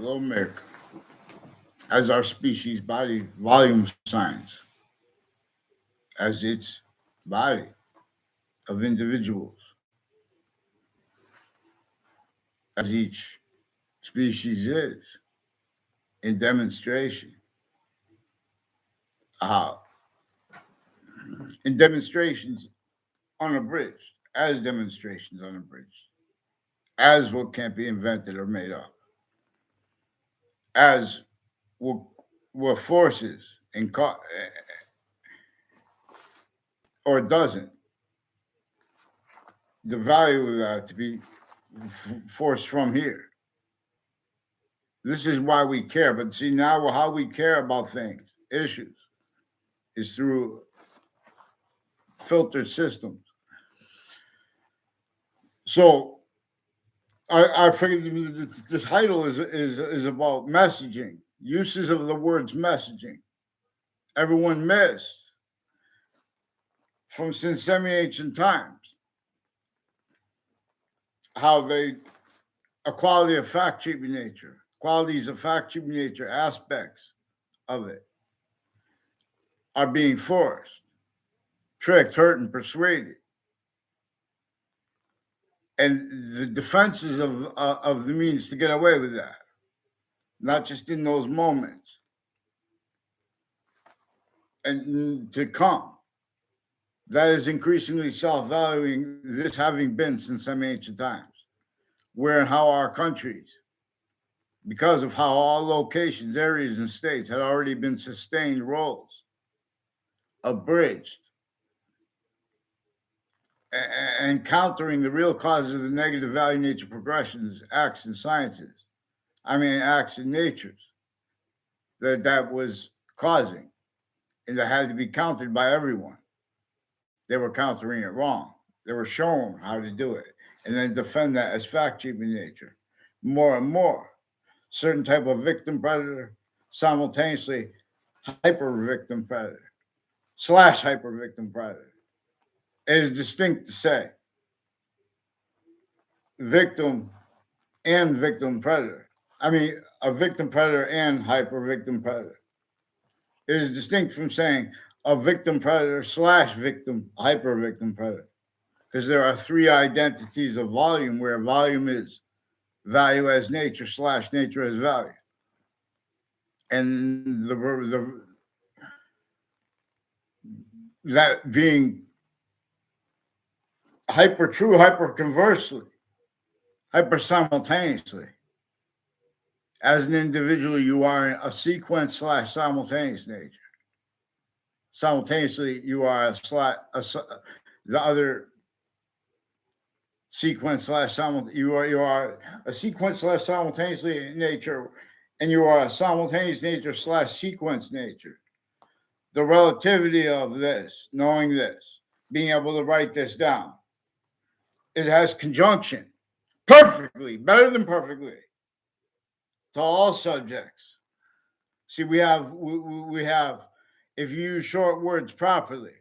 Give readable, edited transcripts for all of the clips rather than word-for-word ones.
Hello, Mick. As our species body volume signs, as its body of individuals, as each species is in demonstration, uh, in demonstrations unabridged, as demonstrations unabridged, as what can't be invented or made up, as what, what forces and or doesn't, the value of that to be forced from here. This is why we care. But see, now how we care about things, issues, is through filtered systems. So I figured the title is about messaging, uses of the words messaging. Everyone missed from since semi-ancient times how they a quality of fact cheap nature, qualities of fact cheap nature, aspects of it are being forced, tricked, hurt, and persuaded. And the defenses of the means to get away with that, not just in those moments, and to come. That is increasingly self-valuing, this having been since some ancient times, where and how our countries, because of how all locations, areas, and states had already been sustained roles, abridged, and countering the real causes of the negative value nature progressions, acts and sciences. Acts and natures that was causing, and that had to be countered by everyone. They were countering it wrong. They were shown how to do it, and then defend that as fact cheap in nature. More and more, certain type of victim predator, simultaneously hyper victim predator / hyper victim predator. It is distinct to say victim and victim predator. A victim predator and hyper victim predator. It is distinct from saying a victim predator / victim hyper victim predator, because there are three identities of volume, where volume is value as nature / nature as value, and that being hyper true, hyper conversely, hyper simultaneously. As an individual, you are a sequence / simultaneous nature. Simultaneously, you are the other sequence / you are a sequence / simultaneously in nature, and you are a simultaneous nature / sequence nature. The relativity of this, knowing this, being able to write this down, it has conjunction perfectly, better than perfectly, to all subjects. See, we have, if you use short words properly,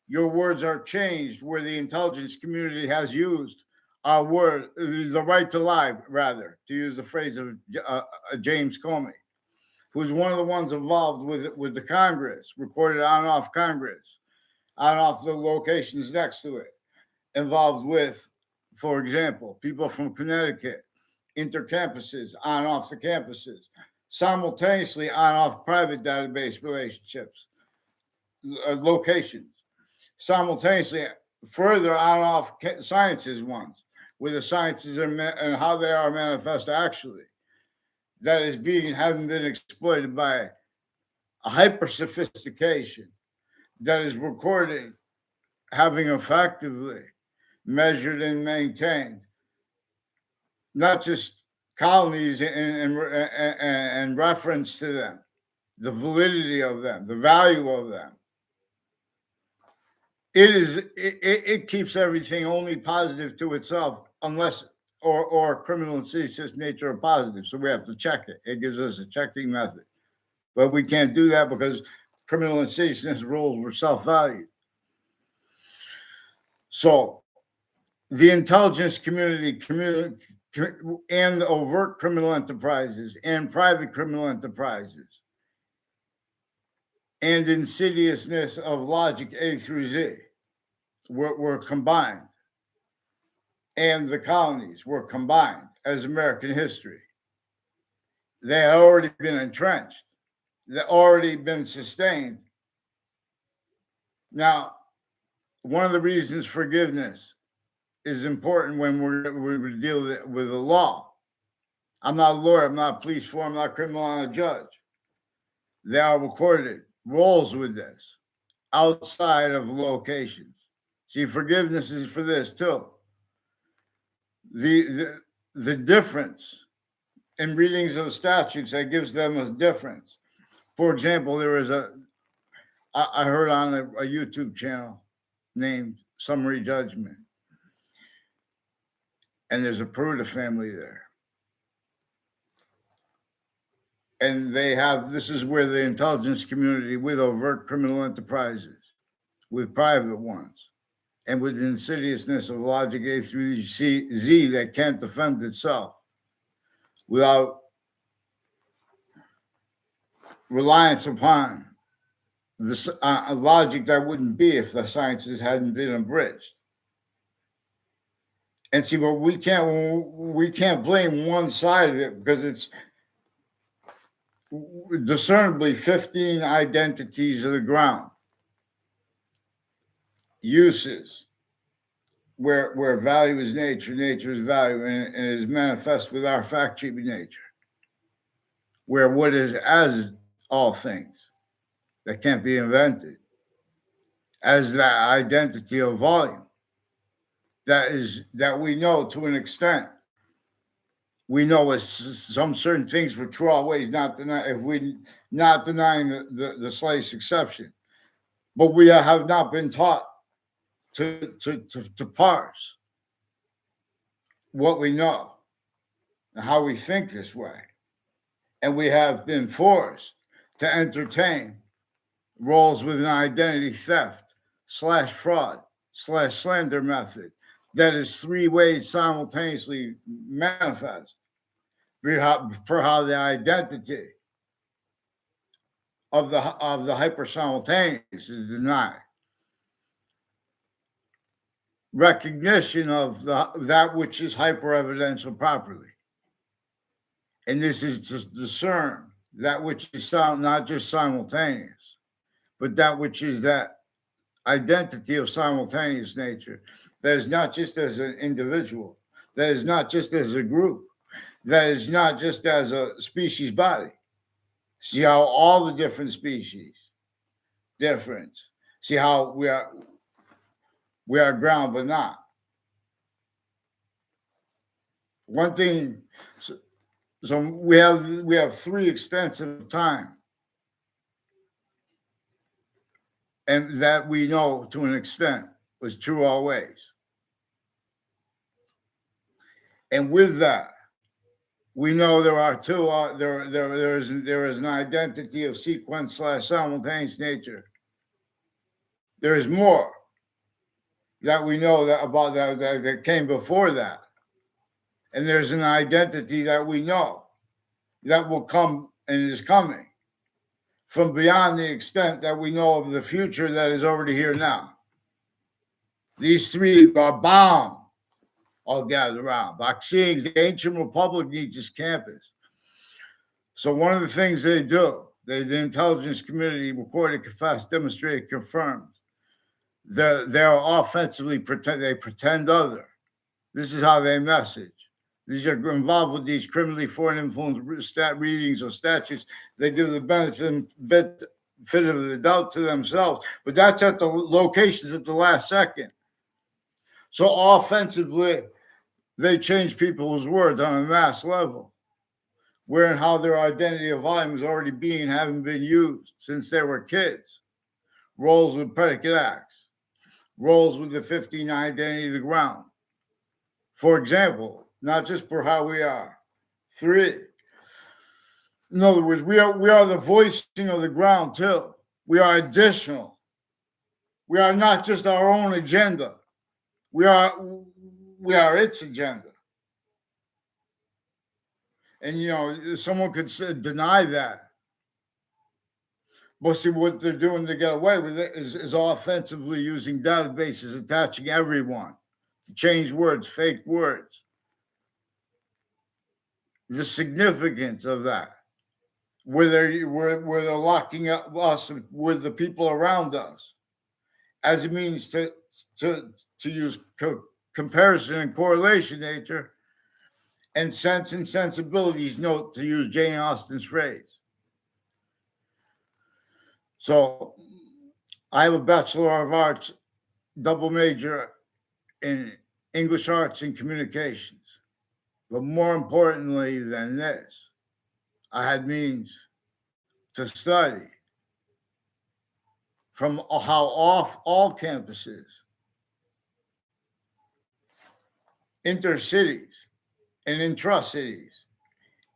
your words are changed where the intelligence community has used our word, the right to lie, rather, to use the phrase of James Comey, who's one of the ones involved with the Congress, recorded on and off Congress, on and off the locations next to it, involved with, for example, people from Connecticut, intercampuses, on and off the campuses, simultaneously on and off private database relationships, locations, simultaneously further on and off sciences ones, where the sciences are and how they are manifest actually, that is having been exploited by a hyper sophistication that is recording, having effectively measured and maintained not just colonies and reference to them, the validity of them, the value of them. It keeps everything only positive to itself, unless or criminal and seditious nature are positive. So we have to check it. It gives us a checking method, but we can't do that because criminal and seditious rules were self-valued. So the intelligence community and overt criminal enterprises and private criminal enterprises and insidiousness of logic A through Z were combined, and the colonies were combined as American history. They had already been entrenched. They'd already been sustained. Now, one of the reasons forgiveness is important when we deal with the law. I'm not a lawyer, I'm not a police force, I'm not a criminal, I'm not a judge. There are recorded roles with this outside of locations. See, forgiveness is for this too. The difference in readings of statutes that gives them a difference. For example, there is I heard on a YouTube channel named Summary Judgment, and there's a Peruta family there. And they have, this is where the intelligence community with overt criminal enterprises, with private ones, and with the insidiousness of logic A through Z that can't defend itself without reliance upon the logic that wouldn't be if the sciences hadn't been abridged. And see, but we can't blame one side of it because it's discernibly 15 identities of the ground, uses where value is nature, nature is value, and is manifest with our fact treatment nature, where what is as all things that can't be invented, as that identity of volume that we know to an extent. We know some certain things were true always, not denying the slightest exception. But we have not been taught to parse what we know and how we think this way. And we have been forced to entertain roles with an identity theft / fraud / slander method that is 3 ways simultaneously manifest for how the identity of the hyper-simultaneous is denied. Recognition of that which is hyper-evidential properly. And this is to discern that which is not just simultaneous, but that which is that identity of simultaneous nature that is not just as an individual, that is not just as a group, that is not just as a species body. See how all the different species different. See how we are ground but not. One thing, so we have 3 extensive time, and that we know to an extent was true always. And with that, we know there are two. There is an identity of sequence / simultaneous nature. There is more that we know about that came before that, and there's an identity that we know that will come and is coming from beyond the extent that we know of the future that is already here now. These 3 are bound all gathered around. Vaccines, the ancient republic needs this campus. So one of the things they do, the intelligence community recorded, confessed, demonstrated, confirmed, they're offensively pretend other. This is how they message. These are involved with these criminally foreign influence readings or statutes. They give the benefit of the doubt to themselves, but that's at the locations at the last second. So offensively, they change people's words on a mass level, where and how their identity of volume is already having been used since they were kids. Roles with predicate acts, roles with the 15 identity of the ground. For example, not just for how we are. 3. In other words, we are the voicing of the ground too. We are additional. We are not just our own agenda. We are its agenda. And someone could deny that. But see, what they're doing to get away with it is offensively using databases, attaching everyone to change words, fake words. The significance of that, where they're locking up us with the people around us, as it means to use comparison and correlation nature, and sense and sensibilities note, to use Jane Austen's phrase. So I have a Bachelor of Arts double major in English Arts and Communications. But more importantly than this, I had means to study from how off all campuses, intercities and intra-cities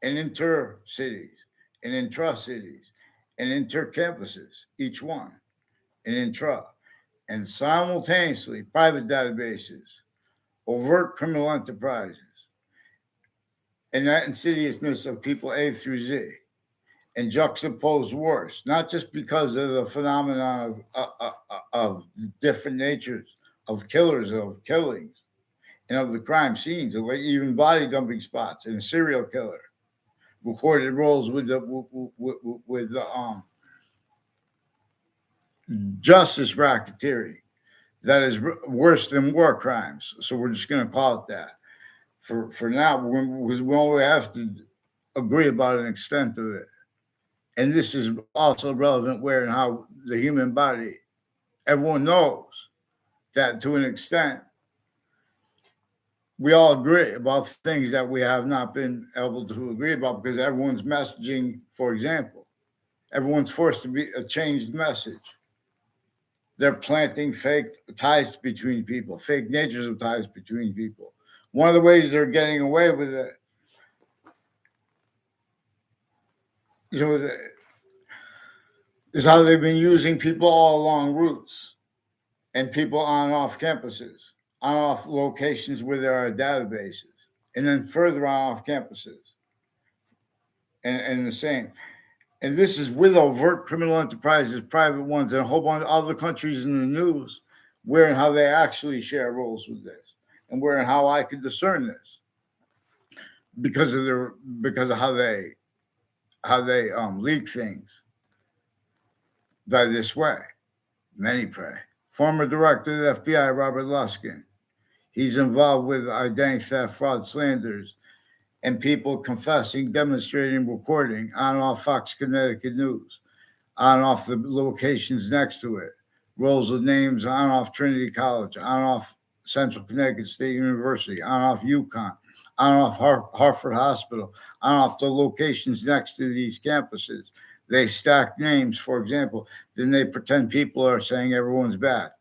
and inter-cities and intra-cities and inter-campuses, each one, and intra, and simultaneously private databases, overt criminal enterprises, and that insidiousness of people A through Z, and juxtapose worse, not just because of the phenomenon of different natures of killers, of killings, and of the crime scenes, of even body dumping spots, and a serial killer, recorded roles with the justice racketeering that is worse than war crimes. So we're just going to call it that for now, because we only have to agree about an extent of it. And this is also relevant where and how the human body, everyone knows that to an extent, we all agree about things that we have not been able to agree about because everyone's messaging, for example, everyone's forced to be a changed message. They're planting fake ties between people, fake natures of ties between people. One of the ways they're getting away with it, is how they've been using people all along routes and people on and off campuses, on and off locations where there are databases, and then further on off campuses. And the same. And this is with overt criminal enterprises, private ones, and a whole bunch of other countries in the news where and how they actually share roles with this, and where and how I could discern this because of how they leak things by this way. Many pray. Former director of the FBI, Robert Luskin, he's involved with identity theft, fraud, slanders, and people confessing, demonstrating, recording on and off Fox Connecticut News, on and off the locations next to it, rolls with names on and off Trinity College, on and off Central Connecticut State University, on and off UConn, on and off Hartford Hospital, on and off the locations next to these campuses. They stack names, for example, then they pretend people are saying everyone's bad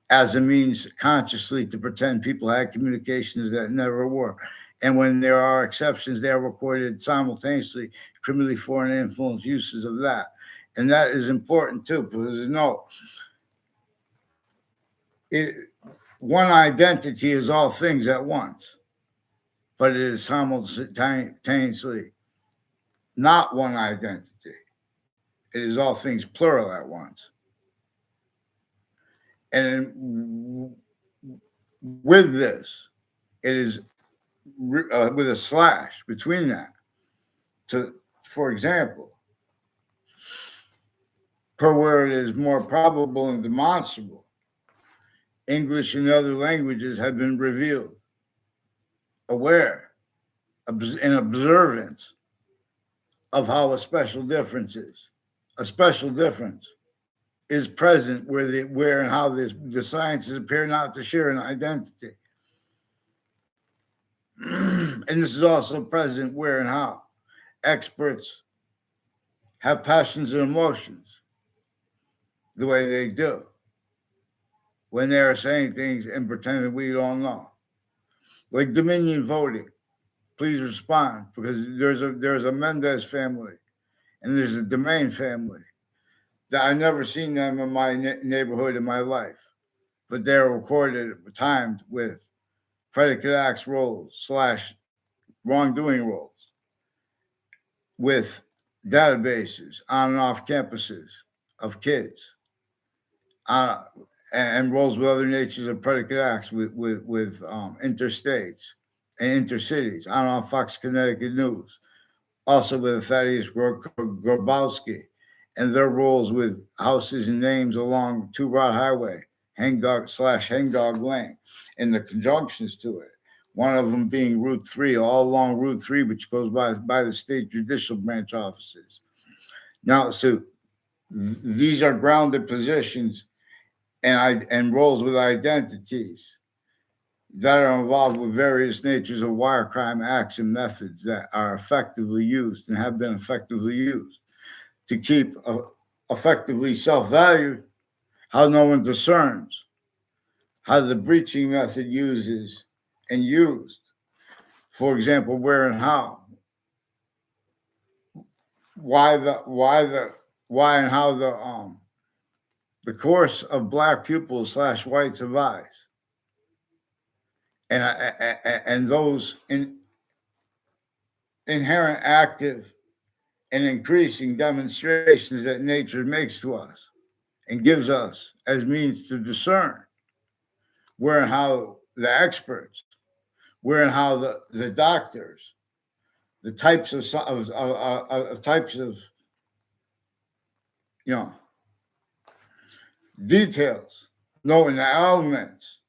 as a means consciously to pretend people had communications that never were. And when there are exceptions, they are recorded simultaneously, criminally foreign influence uses of that. And that is important too, because one identity is all things at once, but it is simultaneously not one identity. It is all things plural at once. And with this, it is with a slash between that. For example, per where it is more probable and demonstrable, English and other languages have been revealed, aware, in observance of how a special difference is. A special difference is present where and how the sciences appear not to share an identity. And this is also present where and how experts have passions and emotions the way they do when they're saying things and pretending we don't know. Like Dominion voting, please respond, because there's a Mendez family and there's a Domain family that I've never seen them in my neighborhood in my life, but they're recorded, timed with predicate acts roles / wrongdoing roles. with databases on and off campuses of kids, uh, and roles with other natures of predicate acts with interstates and intercities on and off Fox Connecticut News, also with Thaddeus Grabowski and their roles with houses and names along Two Rod Highway, Hangdog Lane, and the conjunctions to it. One of them being Route 3, all along Route 3, which goes by the state judicial branch offices. Now, so these are grounded positions and roles with identities that are involved with various natures of wire crime acts and methods that are effectively used and have been effectively used to keep effectively self-valued, how no one discerns how the breaching method uses and used. For example, where and how, why and how the course of black pupils / whites of eyes, and those inherent active and increasing demonstrations that nature makes to us and gives us as means to discern where and how the experts, where and how the doctors, the types of details, knowing the elements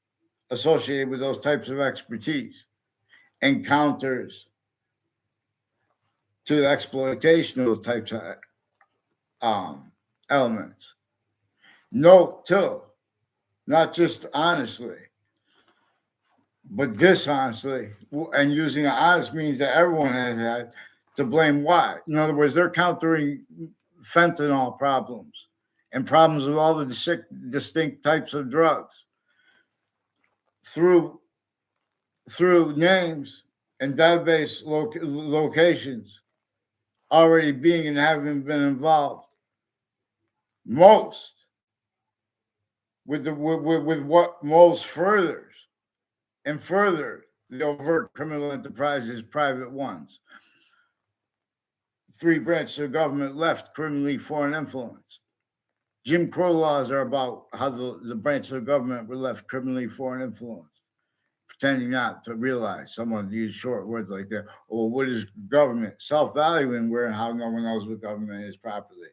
associated with those types of expertise, encounters to the exploitation of those types of elements. Note too, not just honestly, but dishonestly, and using an honest means that everyone has had to blame why. In other words, they're countering fentanyl problems and problems with all the distinct types of drugs through names and database locations already being and having been involved most with what most furthers and further the overt criminal enterprises, private ones. 3 branches of government left criminally foreign influence. Jim Crow laws are about how the branches of government were left criminally foreign influence, pretending not to realize. Someone used short words like that. Well, what is government? Self-valuing where and how no one knows what government is properly.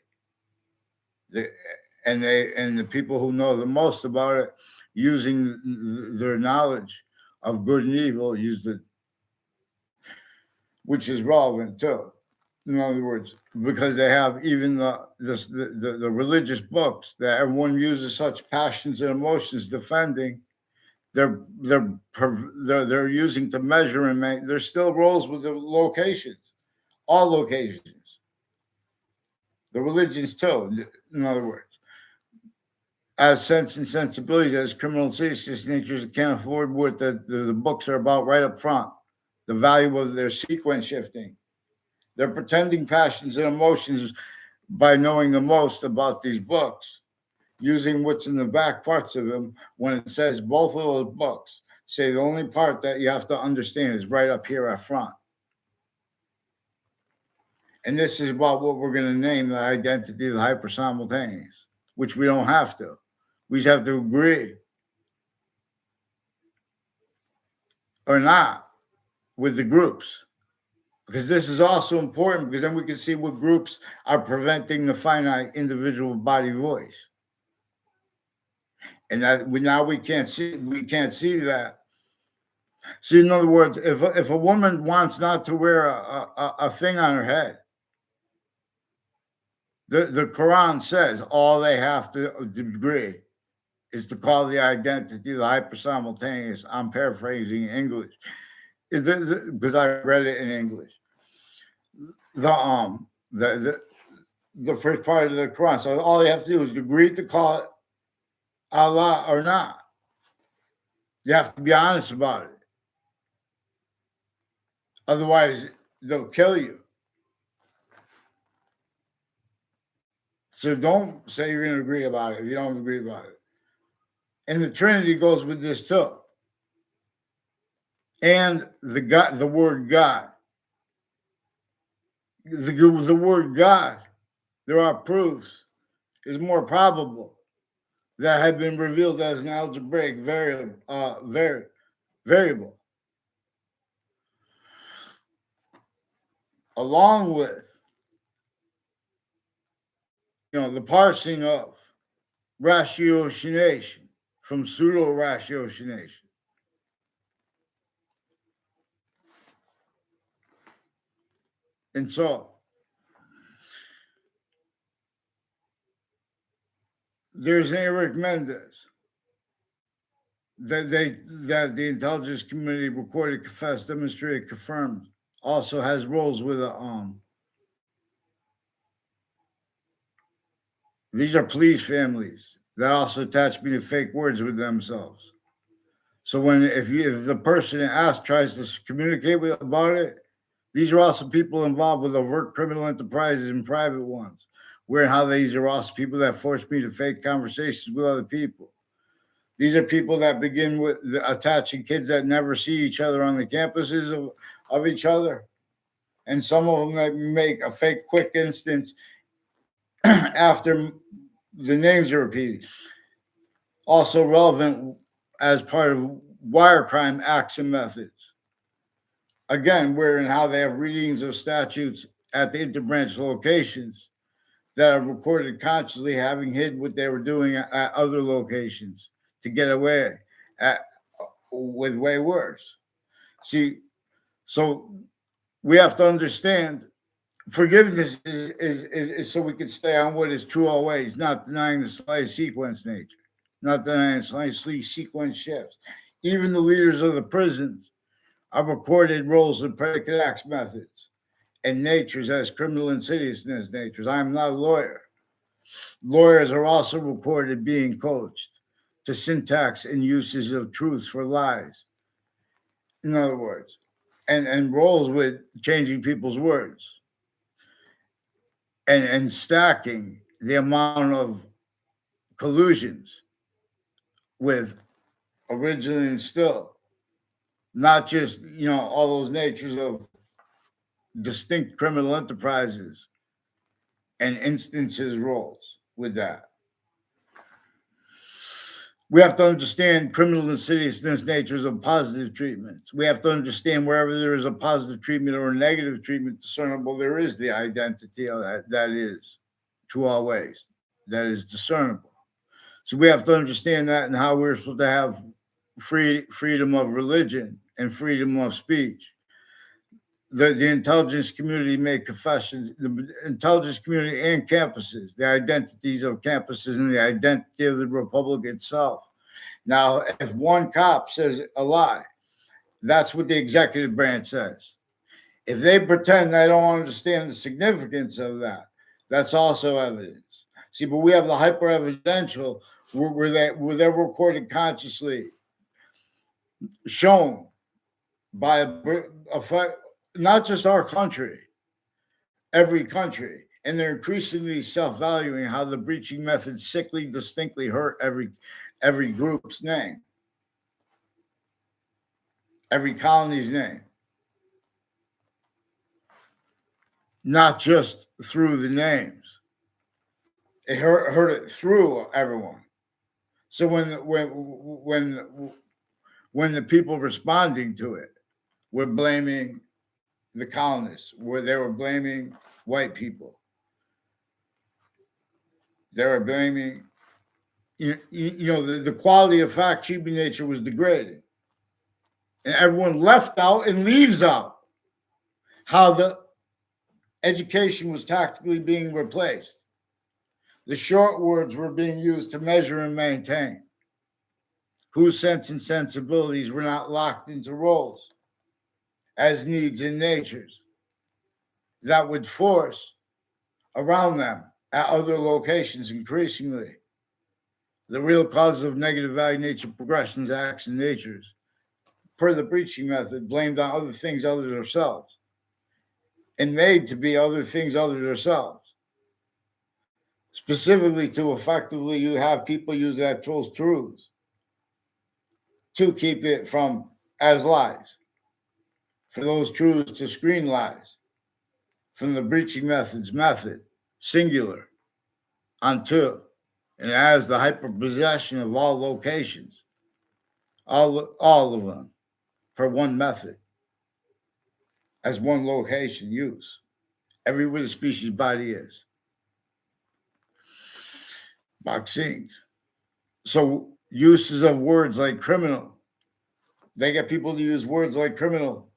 And the people who know the most about it, using their knowledge of good and evil, use it, which is relevant too. In other words, because they have even the religious books that everyone uses such passions and emotions defending, they're using to measure and make. There's still roles with the locations, all locations, the religions too. In other words, as sense and sensibilities, as criminal seriousness natures that can't afford what the books are about right up front, the value of their sequence shifting. They're pretending passions and emotions by knowing the most about these books, using what's in the back parts of them when it says both of those books say the only part that you have to understand is right up here up front. And this is about what we're going to name the identity of the hyper-simultaneous, which we don't have to. We just have to agree or not with the groups. Because this is also important, because then we can see what groups are preventing the finite individual body voice. And that now we can't see that. See, in other words, if a woman wants not to wear a thing on her head, the Quran says all they have to agree is to call the identity the hyper-simultaneous. I'm paraphrasing English, because I read it in English. The first part of the Quran. So all they have to do is agree to call it Allah or not. You have to be honest about it. Otherwise, they'll kill you. So don't say you're going to agree about it if you don't agree about it. And the Trinity goes with this too. And the word God. the word God, there are proofs, is more probable that had been revealed as an algebraic variable, along with the parsing of ratiocination from pseudo ratiocination. And so there's Eric Mendez that the intelligence community recorded, confessed, demonstrated, confirmed, also has roles with these are police families that also attach me to fake words with themselves. So if the person asked tries to communicate about it, these are also people involved with overt criminal enterprises and private ones. Where and how these are also people that force me to fake conversations with other people. These are people that begin with attaching kids that never see each other on the campuses of each other. And some of them that make a fake quick instance after the names are repeated. Also relevant as part of wire crime acts and methods. Again, where and how they have readings of statutes at the interbranch locations that are recorded consciously having hid what they were doing at other locations to get away with way worse. See, so we have to understand forgiveness is so we can stay on what is true always, not denying the slight sequence nature, not denying the slightly sequence shifts. Even the leaders of the prisons are recorded roles of predicate acts methods and natures as criminal insidiousness natures. I'm not a lawyer. Lawyers are also recorded being coached to syntax and uses of truths for lies. In other words, and roles with changing people's words and stacking the amount of collusions with originally and still, not just all those natures of distinct criminal enterprises and instances roles with that. We have to understand criminal insidiousness natures of positive treatments. We have to understand wherever there is a positive treatment or a negative treatment discernible, there is the identity of that is true always, that is discernible. So we have to understand that and how we're supposed to have freedom of religion and freedom of speech. The intelligence community made confessions, the intelligence community and campuses, the identities of campuses and the identity of the Republic itself. Now, if one cop says a lie, that's what the executive branch says. If they pretend they don't understand the significance of that, that's also evidence. See, but we have the hyper evidential where they're recorded consciously, shown by a not just our country, every country, and they're increasingly self-valuing how the breaching method sickly distinctly hurt every group's name, every colony's name, not just through the names. It hurt it through everyone. So when the people responding to it were blaming the colonists, where they were blaming white people, they were blaming the quality of fact human nature was degraded, and everyone left out and leaves out how the education was tactically being replaced. The short words were being used to measure and maintain whose sense and sensibilities were not locked into roles as needs and natures that would force around them at other locations increasingly the real causes of negative value nature progressions, acts, and natures, per the breaching method, blamed on other things other than ourselves and made to be other things other than ourselves. Specifically to effectively you have people use that trolls truths to keep it from as lies, for those truths to screen lies, from the breaching methods method, singular, onto, and as the hyperpossession of all locations, all of them, for one method, as one location use, everywhere the species body is. Vaccines. So uses of words like criminal, they get people to use words like criminal,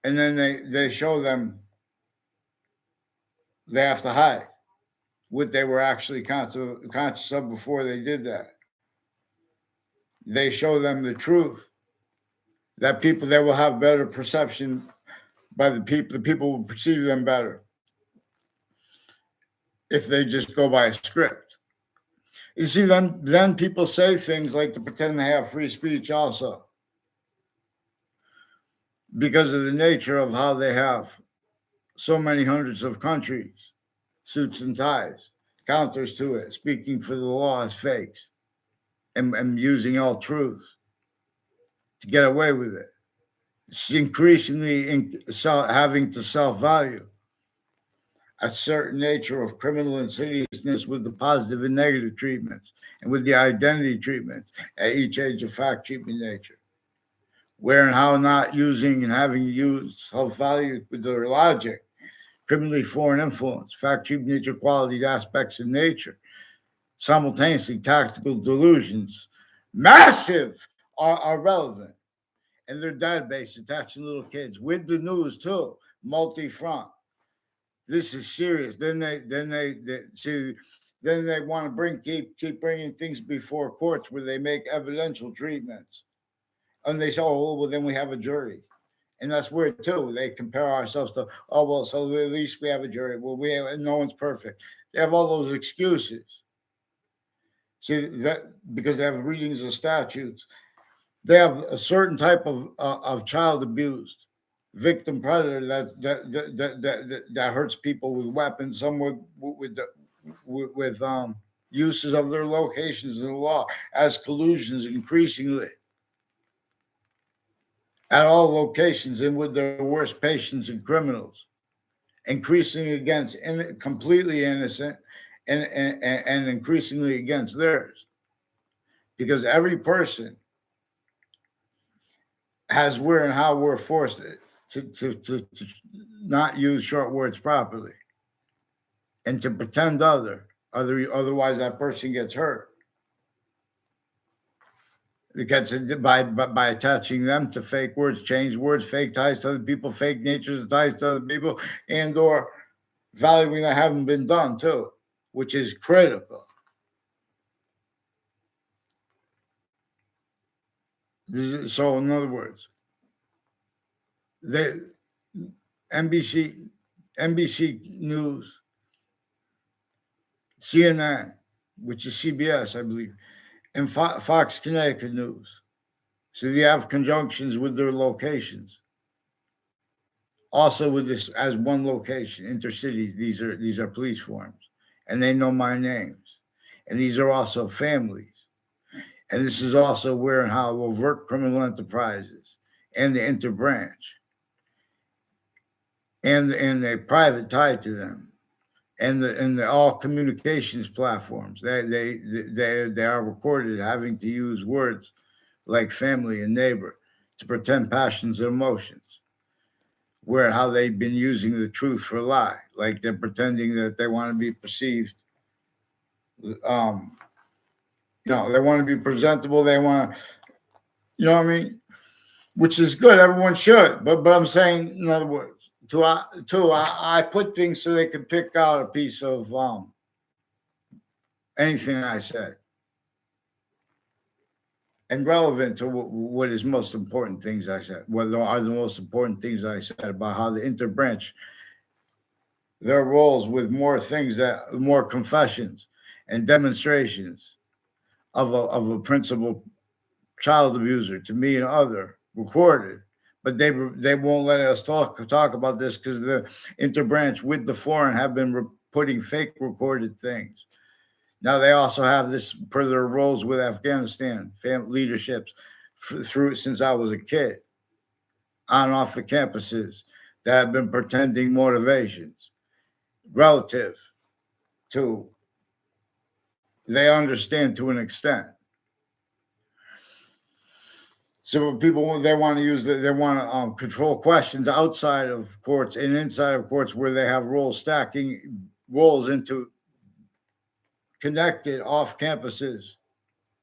and then they show them they have to hide what they were actually conscious of before they did that. They show them the truth, that people, they will have better perception by the people will perceive them better if they just go by a script. You see, then people say things like to pretend they have free speech also, because of the nature of how they have so many hundreds of countries, suits and ties, counters to it, speaking for the law as fakes, and using all truths to get away with it. It's increasingly having to self-value a certain nature of criminal insidiousness with the positive and negative treatments, and with the identity treatments at each age of fact treatment nature. Where and how not using and having used self-value with their logic, criminally foreign influence, fact treatment nature qualities, aspects of nature, simultaneously tactical delusions, massive, are relevant. And their database attaching little kids with the news too, multi-front. This is serious. Then they see. Then they want to keep bringing things before courts where they make evidential treatments, and they say, "Oh, well, then we have a jury," and that's weird too. They compare ourselves to, "Oh, well, so at least we have a jury." Well, no one's perfect. They have all those excuses. See that because they have readings of statutes, they have a certain type of child abused victim predator that hurts people with weapons, some with uses of their locations in the law as collusions increasingly at all locations and with their worst patients and criminals, increasing against completely innocent and increasingly against theirs, because every person has where and how we're forced to not use short words properly and to pretend otherwise that person gets hurt. It gets by attaching them to fake words, change words, fake ties to other people, fake natures of ties to other people, and or valuing that haven't been done too, which is critical. So in other words, the NBC News, CNN, which is CBS, I believe, and Fox Connecticut News. So they have conjunctions with their locations. Also with this as one location, intercities, these are police forms, and they know my names. And these are also families. And this is also where and how overt criminal enterprises and the interbranch and the private tie to them, and the all communications platforms. They are recorded having to use words like family and neighbor to pretend passions and emotions. Where and how they've been using the truth for a lie, like they're pretending that they want to be perceived. They want to be presentable. They want to, you know what I mean? Which is good. Everyone should. But I'm saying, in other words, I put things so they can pick out a piece of anything I said, and relevant to what is most important things I said. What are the most important things I said about how the interbranch their roles with more confessions and demonstrations of a principal child abuser to me and other recorded, but they won't let us talk about this because the interbranch with the foreign have been putting fake recorded things. Now they also have this per their roles with Afghanistan leaderships through since I was a kid, on and off the campuses, that have been pretending motivations relative to, they understand to an extent. So people, they want to use they want to control questions outside of courts and inside of courts where they have roles, stacking roles into connected off campuses,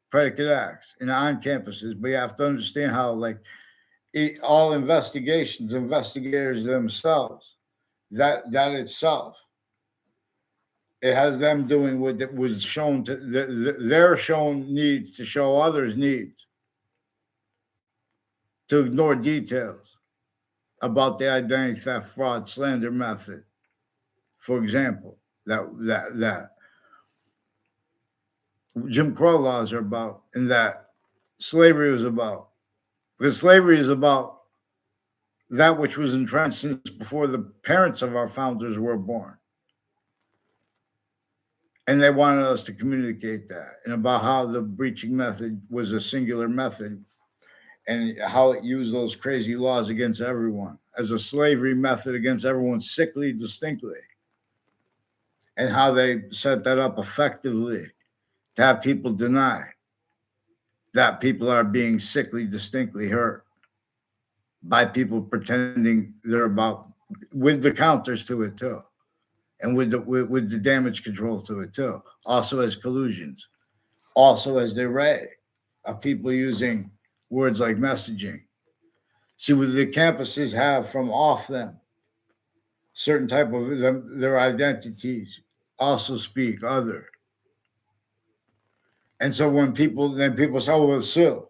predicate acts, and on campuses. But you have to understand how, like, all investigators themselves, that itself, it has them doing what was shown to their shown needs to show others' needs, to ignore details about the identity theft, fraud, slander method, for example, that Jim Crow laws are about, and that slavery was about. Because slavery is about that which was entrenched since before the parents of our founders were born. And they wanted us to communicate that, and about how the breaching method was a singular method, and how it used those crazy laws against everyone as a slavery method against everyone sickly distinctly, and how they set that up effectively to have people deny that people are being sickly distinctly hurt by people pretending they're about, with the counters to it too, and with the damage control to it too, also as collusions, also as the array of people using words like messaging. See, what the campuses have from off them, certain type of them, their identities also speak other. And so when people say, "Oh, it's so,"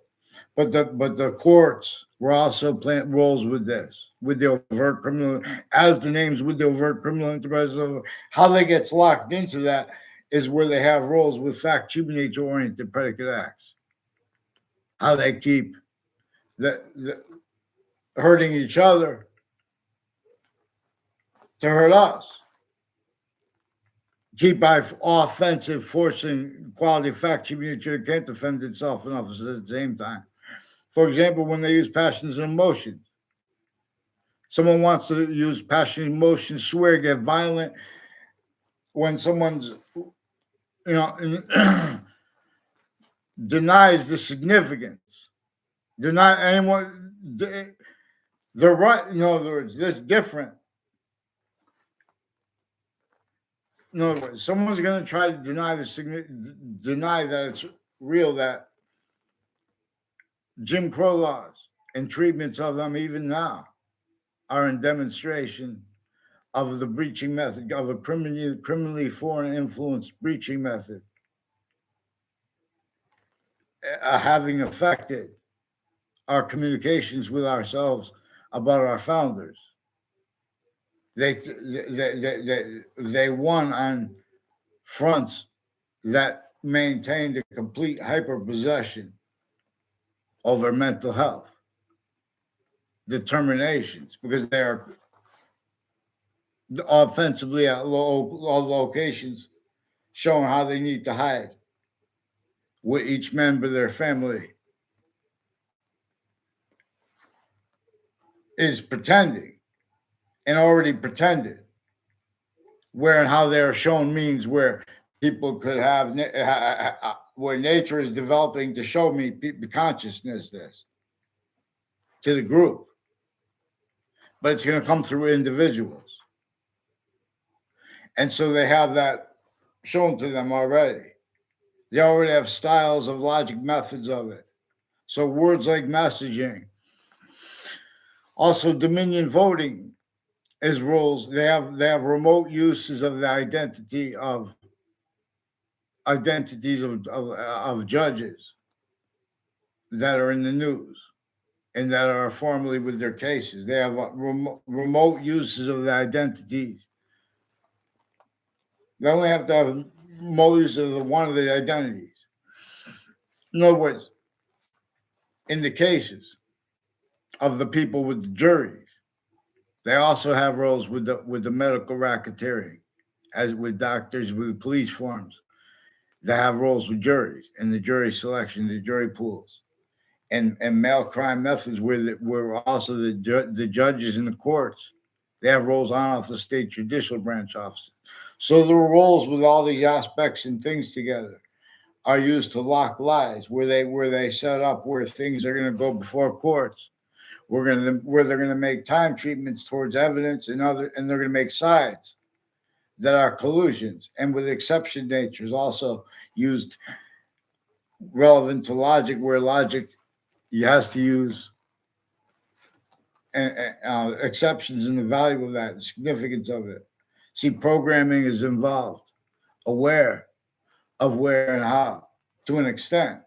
but the courts were also playing roles with this, with the overt criminal, as the names with the overt criminal enterprise. How they get locked into that is where they have roles with human nature oriented predicate acts. How they keep the hurting each other to hurt us. Keep by offensive, forcing quality human nature can't defend itself enough at the same time. For example, when they use passions and emotions, someone wants to use passion and emotion, swear, get violent. When someone's, denies the significance, deny anyone, they're right. In other words, this different. In other words, someone's going to try to deny deny that it's real, that Jim Crow laws and treatments of them even now are in demonstration of the breaching method, of a criminally foreign influence breaching method, having affected our communications with ourselves about our founders. They won on fronts that maintained a complete hyperpossession over mental health determinations, because they are offensively at all locations showing how they need to hide what each member of their family is pretending and already pretended, where and how they are shown means where people could have, where nature is developing to show me the consciousness this to the group, but it's going to come through individuals. And so they have that shown to them already. They already have styles of logic, methods of it. So words like messaging, also dominion voting as rules. They have remote uses of the identities of judges that are in the news and that are formally with their cases. They have remote uses of the identities. They only have to have remote use of one of the identities. In other words, in the cases of the people with the juries, they also have roles with the medical racketeering, as with doctors, with police forms. They have roles with juries and the jury selection, the jury pools, and male crime methods, where also the judges in the courts, They have roles on off the state judicial branch office. So the roles with all these aspects and things together are used to lock lies, where they set up where things are going to go before courts. Where they're going to make time treatments towards evidence and they're going to make sides that are collusions, and with exception natures also used relevant to logic, where logic has to use exceptions and the value of that, the significance of it. See, programming is involved, aware of where and how, to an extent,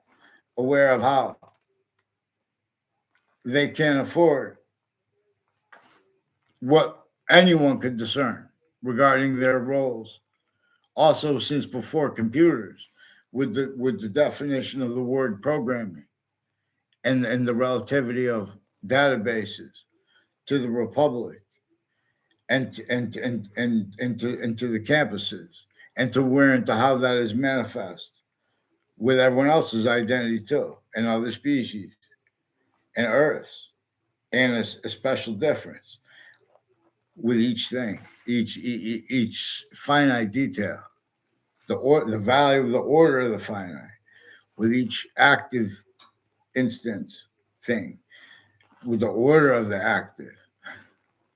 aware of how they can't afford what anyone could discern regarding their roles. Also, since before computers, with the definition of the word programming and the relativity of databases to the republic and to the campuses and to where and to how that is manifest with everyone else's identity too, and other species and Earths, and a special difference with each thing, each finite detail, the value of the order of the finite, with each active instance thing, with the order of the active,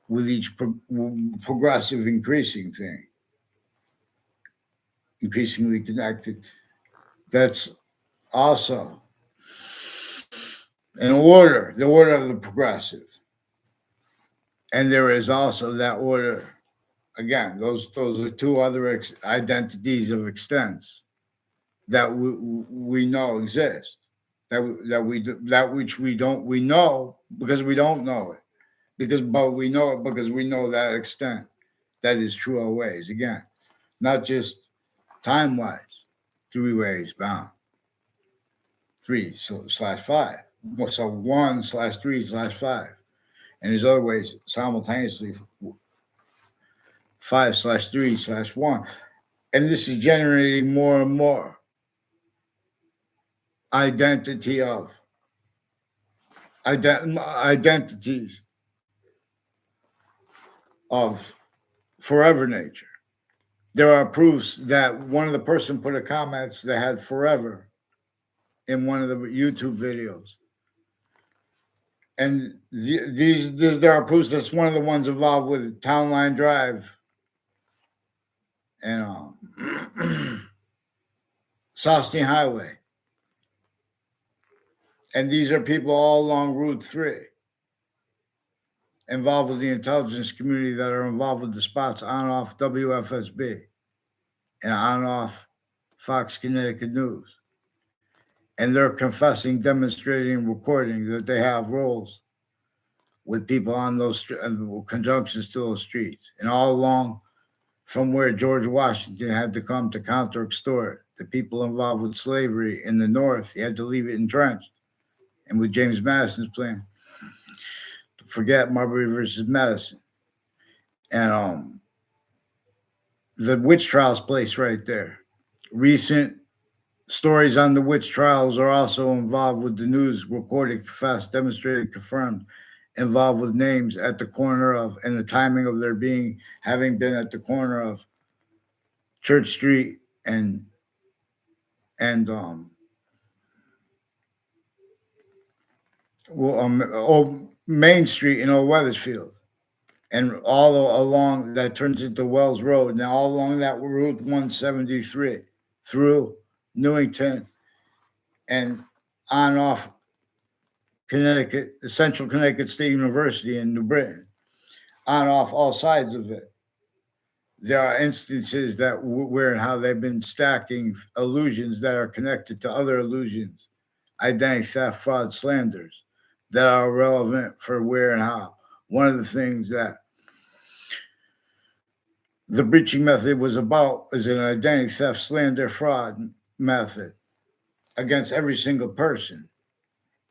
with each progressive increasing thing, increasingly connected. That's also an order, the order of the progressive. And there is also that order. Again, those are two other identities of extents that we know exist. That which we know because we don't know it, but we know it because we know that extent that is true always. Again, not just time wise, three ways bound, 3/5. So 1/3/5, and there's other ways simultaneously 5/3/1, and this is generating more and more identity of identities of forever nature. There are proofs that one of the person put a comments that had forever in one of the YouTube videos, and there are proofs that's one of the ones involved with Town Line Drive and Southstein Highway. And these are people all along Route 3 involved with the intelligence community that are involved with the spots on and off WFSB and on and off Fox Connecticut News. And they're confessing, demonstrating, recording that they have roles with people on those conjunctions to those streets. And all along from where George Washington had to come to counter-extort the people involved with slavery in the North, he had to leave it entrenched. And with James Madison's plan to forget Marbury versus Madison. And the witch trials place right there. Recent stories on the witch trials are also involved with the news, recorded, confessed, demonstrated, confirmed, involved with names at the corner of, and the timing of their having been at the corner of Church Street and Old Main Street in Old Weathersfield, and all along that turns into Wells Road. Now all along that Route 173 through Newington and on off Connecticut, Central Connecticut State University in New Britain, on off all sides of it. There are instances that where and how they've been stacking illusions that are connected to other illusions, identity theft, fraud, slanders that are relevant for where and how. One of the things that the breaching method was about is an identity theft, slander, fraud method against every single person.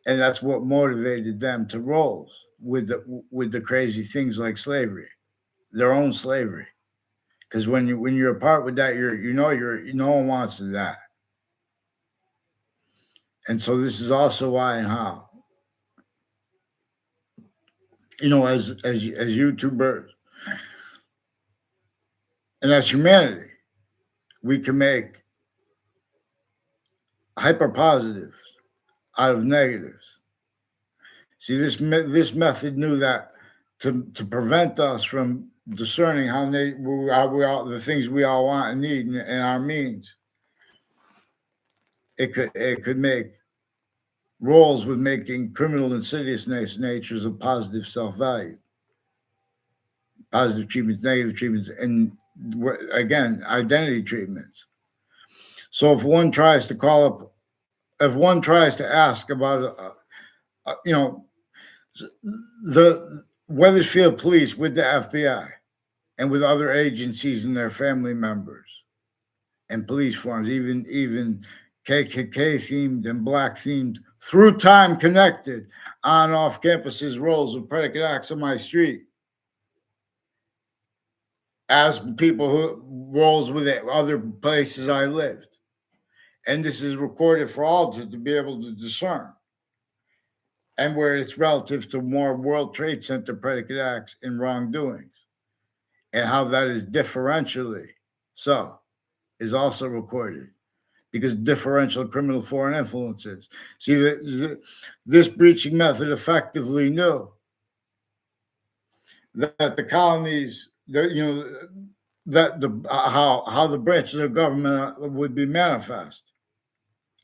And that's what motivated them to roll with the crazy things like slavery, their own slavery. Because when you're apart with that, no one wants that. And so this is also why and how, as YouTubers And as humanity, we can make hyper positives out of negatives. See, this method knew that to prevent us from discerning how we all, the things we all want and need and our means, it could make roles with making criminal insidious natures of positive self-value, positive treatments, negative treatments, and again, identity treatments. So if one tries to call up, if one tries to ask about, the Wethersfield police with the FBI and with other agencies and their family members and police forms, even KKK themed and black themed, through time connected on off campuses roles of predicate acts on my street as people who roles with it, other places I lived. And this is recorded for all to be able to discern. And where it's relative to more World Trade Center predicate acts and wrongdoings, and how that is differentially so, is also recorded, because differential criminal foreign influences. See, this breaching method effectively knew that the colonies, that how the branches of government would be manifest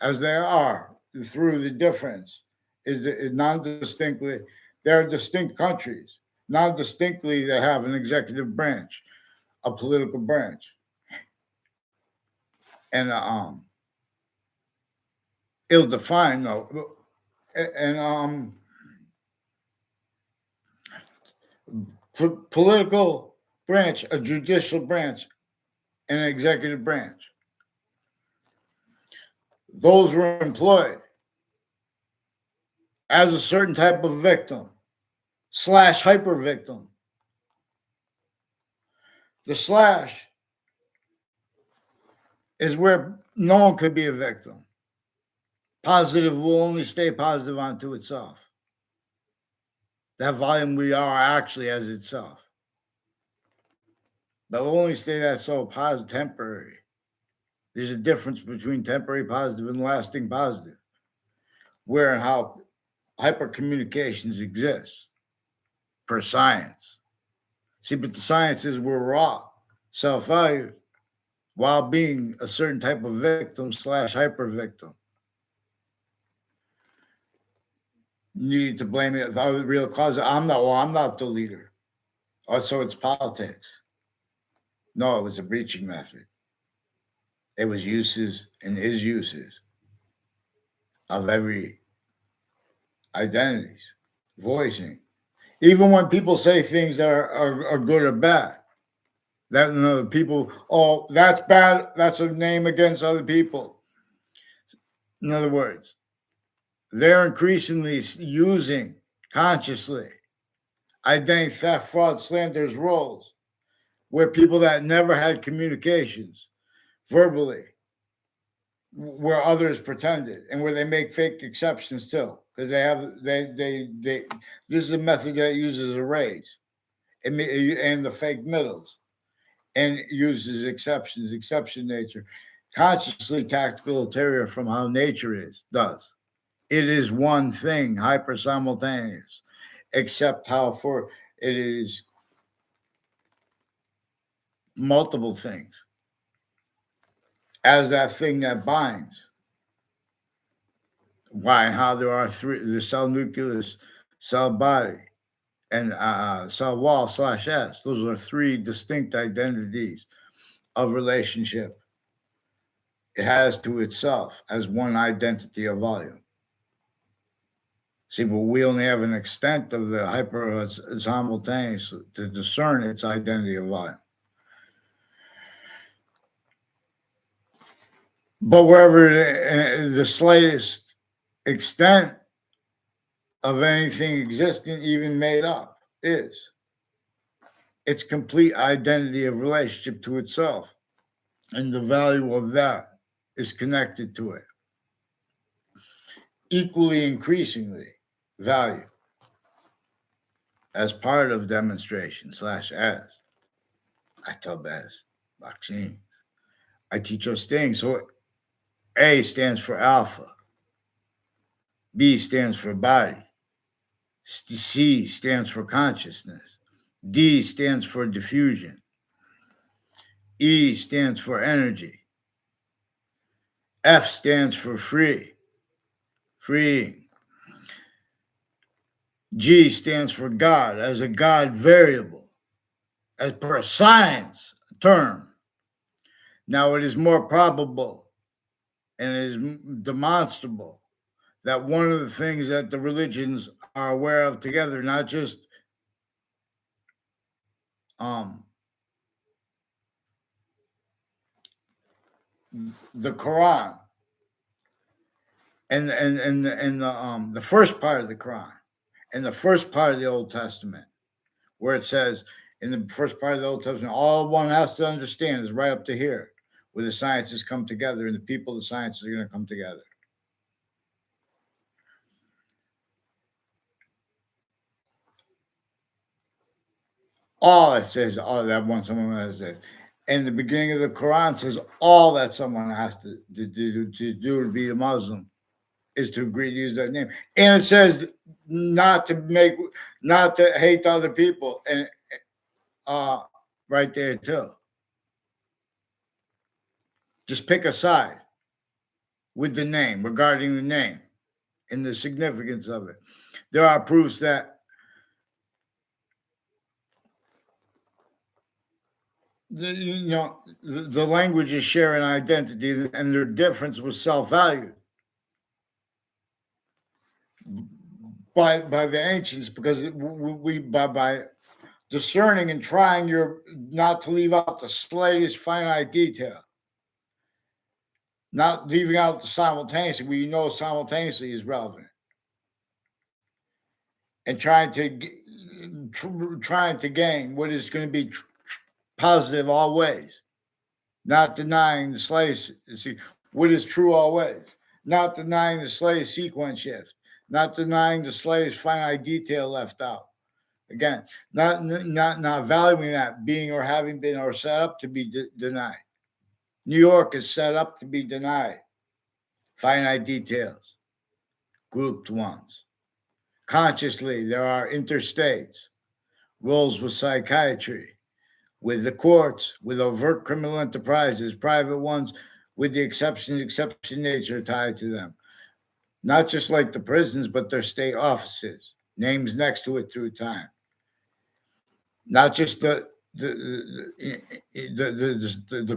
as they are through the difference is non-distinctly. They're distinct countries. Non-distinctly, they have an executive branch, a political branch, and ill-defined though, and political branch, a judicial branch, and an executive branch. Those were employed as a certain type of victim / hyper victim. The slash is where no one could be a victim. Positive will only stay positive unto itself. That volume we are actually as itself. But will only stay that so positive, temporary. There's a difference between temporary positive and lasting positive. Where and how hypercommunications exist per science. See, but the science is we're raw, self-value, while being a certain type of victim / hyper victim. You need to blame it on the real cause. I'm not the leader. Oh, so it's politics. No, it was a breaching method. It was uses and his uses of every identities, voicing. Even when people say things that are good or bad, that people, oh, that's bad, that's a name against other people. In other words, they're increasingly using consciously identity theft, fraud, slanders roles where people that never had communications verbally, where others pretended, and where they make fake exceptions too, because they this is a method that uses arrays and the fake middles, and uses exceptions, exception nature, consciously tactical ulterior from how nature does. It is one thing, hyper simultaneous, except how for it is multiple things as that thing that binds. Why and how there are three: the cell nucleus, cell body, and cell wall / S. Those are three distinct identities of relationship. It has to itself as one identity of volume. See, but we only have an extent of the hyper simultaneous to discern its identity of volume. But wherever the slightest extent of anything existing, even made up, is its complete identity of relationship to itself, and the value of that is connected to it. Equally increasingly value as part of demonstration / as I tell Bez, vaccine. I teach us things. So A stands for alpha. B stands for body. C stands for consciousness. D stands for diffusion. E stands for energy. F stands for free, freeing. G stands for God as a God variable, as per a science term. Now, it is more probable and it is demonstrable that one of the things that the religions are aware of together, not just the Quran and the first part of the Quran and the first part of the Old Testament, where it says in the first part of the Old Testament, all one has to understand is right up to here, where the sciences come together and the people of the sciences are going to come together. All it says, all that one someone has said. And the beginning of the Quran says all that someone has to do to be a Muslim is to agree to use that name. And it says not to hate other people. And right there too. Just pick a side with the name, regarding the name and the significance of it. There are proofs that the languages share an identity, and their difference was self-valued by the ancients, because we by discerning and trying not to leave out the slightest finite detail, not leaving out the simultaneously, we know simultaneously is relevant, and trying to gain what is going to be positive always, not denying the slightest. See, what is true always, not denying the slightest sequence shift, not denying the slightest finite detail left out. Again, not valuing that being or having been or set up to be denied. New York is set up to be denied. Finite details, grouped ones. Consciously, there are interstates, roles with psychiatry, with the courts, with overt criminal enterprises, private ones with the exception nature tied to them. Not just like the prisons, but their state offices, names next to it through time. Not just the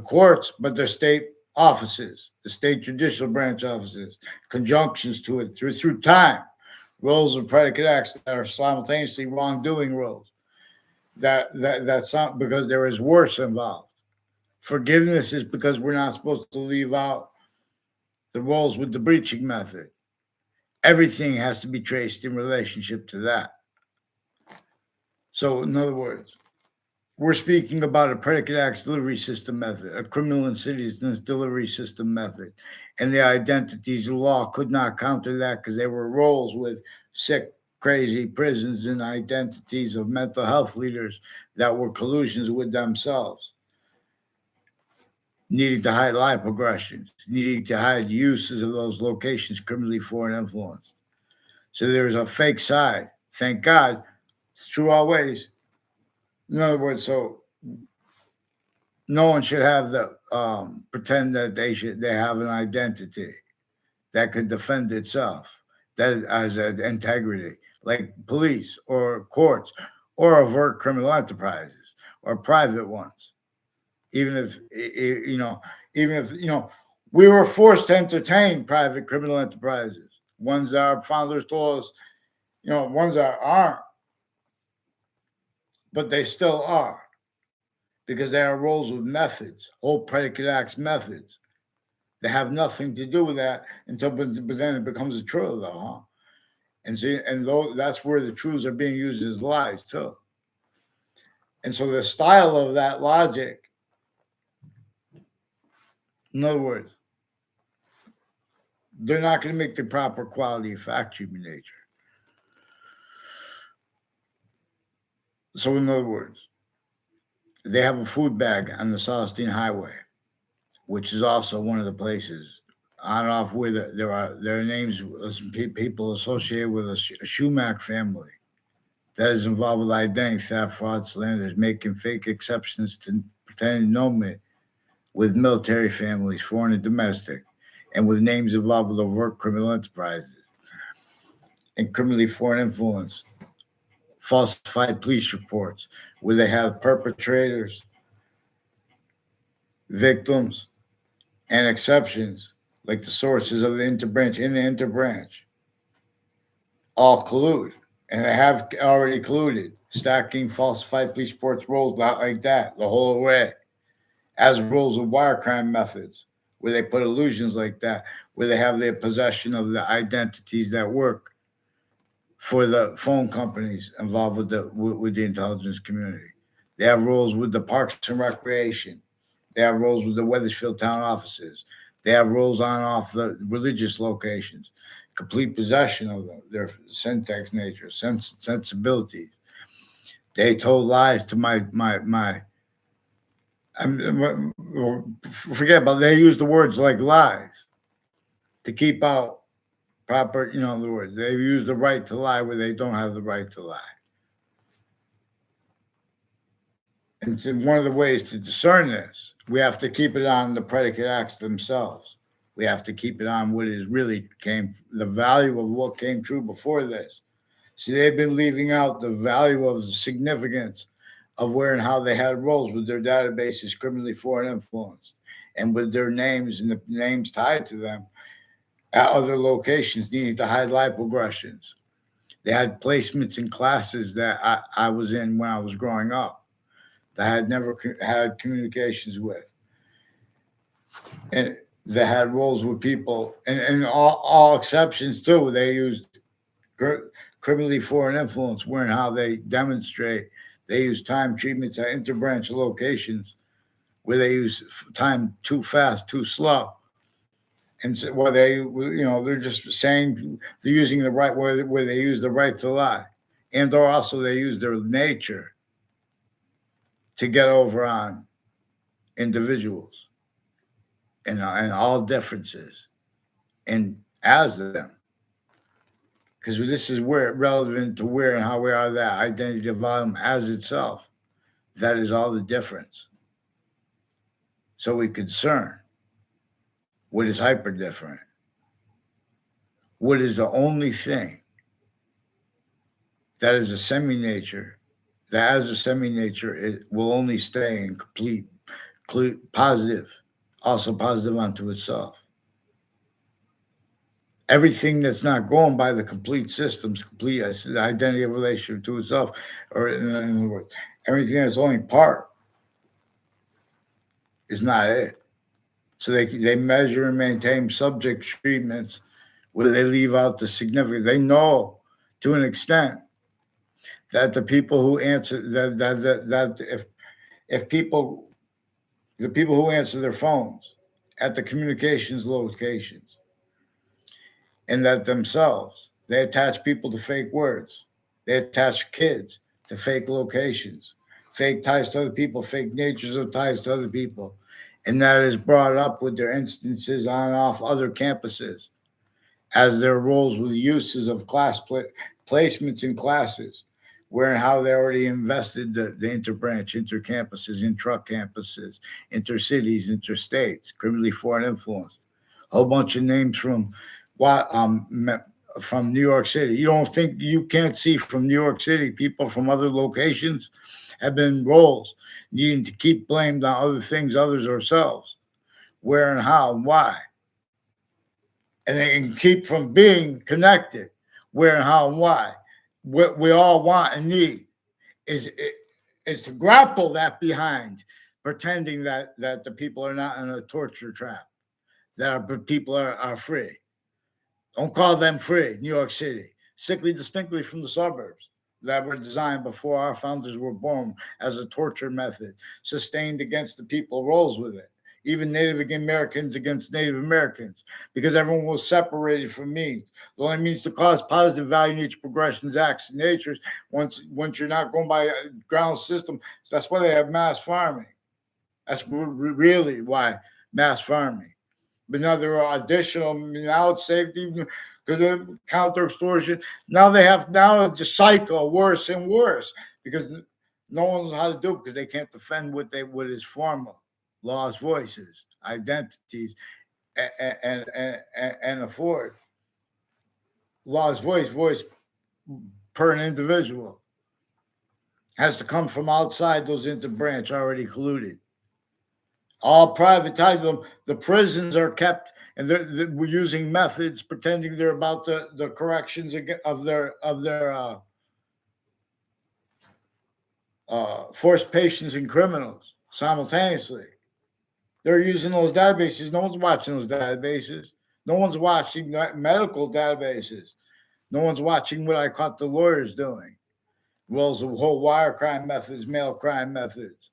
courts, but their state offices, the state judicial branch offices, conjunctions to it through time, roles of predicate acts that are simultaneously wrongdoing roles. That's not because there is worse involved. Forgiveness is because we're not supposed to leave out the roles with the breaching method. Everything has to be traced in relationship to that. So, in other words, we're speaking about a predicate acts delivery system method, a criminal insidiousness delivery system method, and the identities of law could not counter that because they were roles with sick, crazy prisons and identities of mental health leaders that were collusions with themselves, needing to hide life progressions, needing to hide uses of those locations criminally foreign influence. So there's a fake side. Thank God, it's true always. In other words, so no one should have the pretend that they have an identity that could defend itself, that has an integrity, like police or courts or overt criminal enterprises or private ones. Even if we were forced to entertain private criminal enterprises, ones that our founders told us, ones that aren't, but they still are, because they are roles with methods, whole predicate acts methods. They have nothing to do with that but then it becomes a truth, though, huh? And see, that's where the truths are being used as lies too. And so the style of that logic, in other words, they're not going to make the proper quality of fact, human nature. So in other words, they have a food bag on the Celestine Highway, which is also one of the places on and off where there are names of some people associated with a Schumacher family that is involved with identity theft, fraud, slanders, making fake exceptions to pretend to know me with military families, foreign and domestic, and with names involved with overt criminal enterprises and criminally foreign influence, falsified police reports, where they have perpetrators, victims, and exceptions, like the sources of the interbranch in the interbranch, all collude. And they have already colluded, stacking falsified police reports rolled out like that the whole way, as rules of wire crime methods, where they put illusions like that, where they have their possession of the identities that work for the phone companies involved with the intelligence community. They have roles with the Parks and Recreation. They have roles with the Weathersfield town offices. They have roles on off the religious locations. Complete possession of their syntax nature, sensibilities. They told lies to my. Forget about. They use the words like lies to keep out proper. In other words, they use the right to lie where they don't have the right to lie. And one of the ways to discern this, we have to keep it on the predicate acts themselves. We have to keep it on what is really came, the value of what came true before this. See, they've been leaving out the value of the significance of where and how they had roles with their databases criminally foreign influenced and with their names and the names tied to them at other locations needing to hide lipoaggressions. They had placements in classes that I was in when I was growing up that I had never had communications with. And they had roles with people, and all exceptions too. They used criminally foreign influence, where and how they demonstrate. They use time treatments at interbranch locations where they use time too fast, too slow. And so, well, they're just saying they're using the right where they use the right to lie, and or also they use their nature to get over on individuals and all differences and as them. Because this is where relevant to where and how we are that identity volume as itself. That is all the difference. So we concern what is hyper different. What is the only thing that is a semi nature, that as a semi nature, it will only stay in complete positive, also positive unto itself. Everything that's not going by the complete systems, complete identity of relationship to itself, or in other words, everything that's only part is not it. So they measure and maintain subject treatments where they leave out the significance. They know to an extent that the people who answer that if people the people who answer their phones at the communications locations and that themselves they attach people to fake words. They attach kids to fake locations, fake ties to other people, fake natures of ties to other people. And that is brought up with their instances on and off other campuses as their roles with uses of placements in classes, where and how they already invested the interbranch, intercampuses, intra campuses, intercities, interstates, criminally foreign influence. A whole bunch of names from New York City. You don't think you can't see from New York City people from other locations have been roles needing to keep blamed on other things, others ourselves, where and how and why. And they can keep from being connected, where and how and why. What we all want and need is to grapple that behind, pretending that the people are not in a torture trap, that people are free. Don't call them free, New York City, sickly distinctly from the suburbs that were designed before our founders were born as a torture method, sustained against the people rolls with it. even Native Americans against Native Americans, because everyone was separated from means. The only means to cause positive value nature progressions, acts, and natures. Once you're not going by a ground system, that's why they have mass farming. That's really why mass farming. But now there are additional. Now it's safety because of counter extortion. Now it's a cycle worse and worse because no one knows how to do it because they can't defend what is formal, laws, voices, identities, and afford laws, voice per an individual has to come from outside those interbranch already colluded. All privatized them. The prisons are kept, and we're using methods pretending they're about the corrections of their forced patients and criminals simultaneously. They're using those databases. No one's watching those databases. No one's watching medical databases. No one's watching what I caught the lawyers doing. Well, the whole wire crime methods, mail crime methods,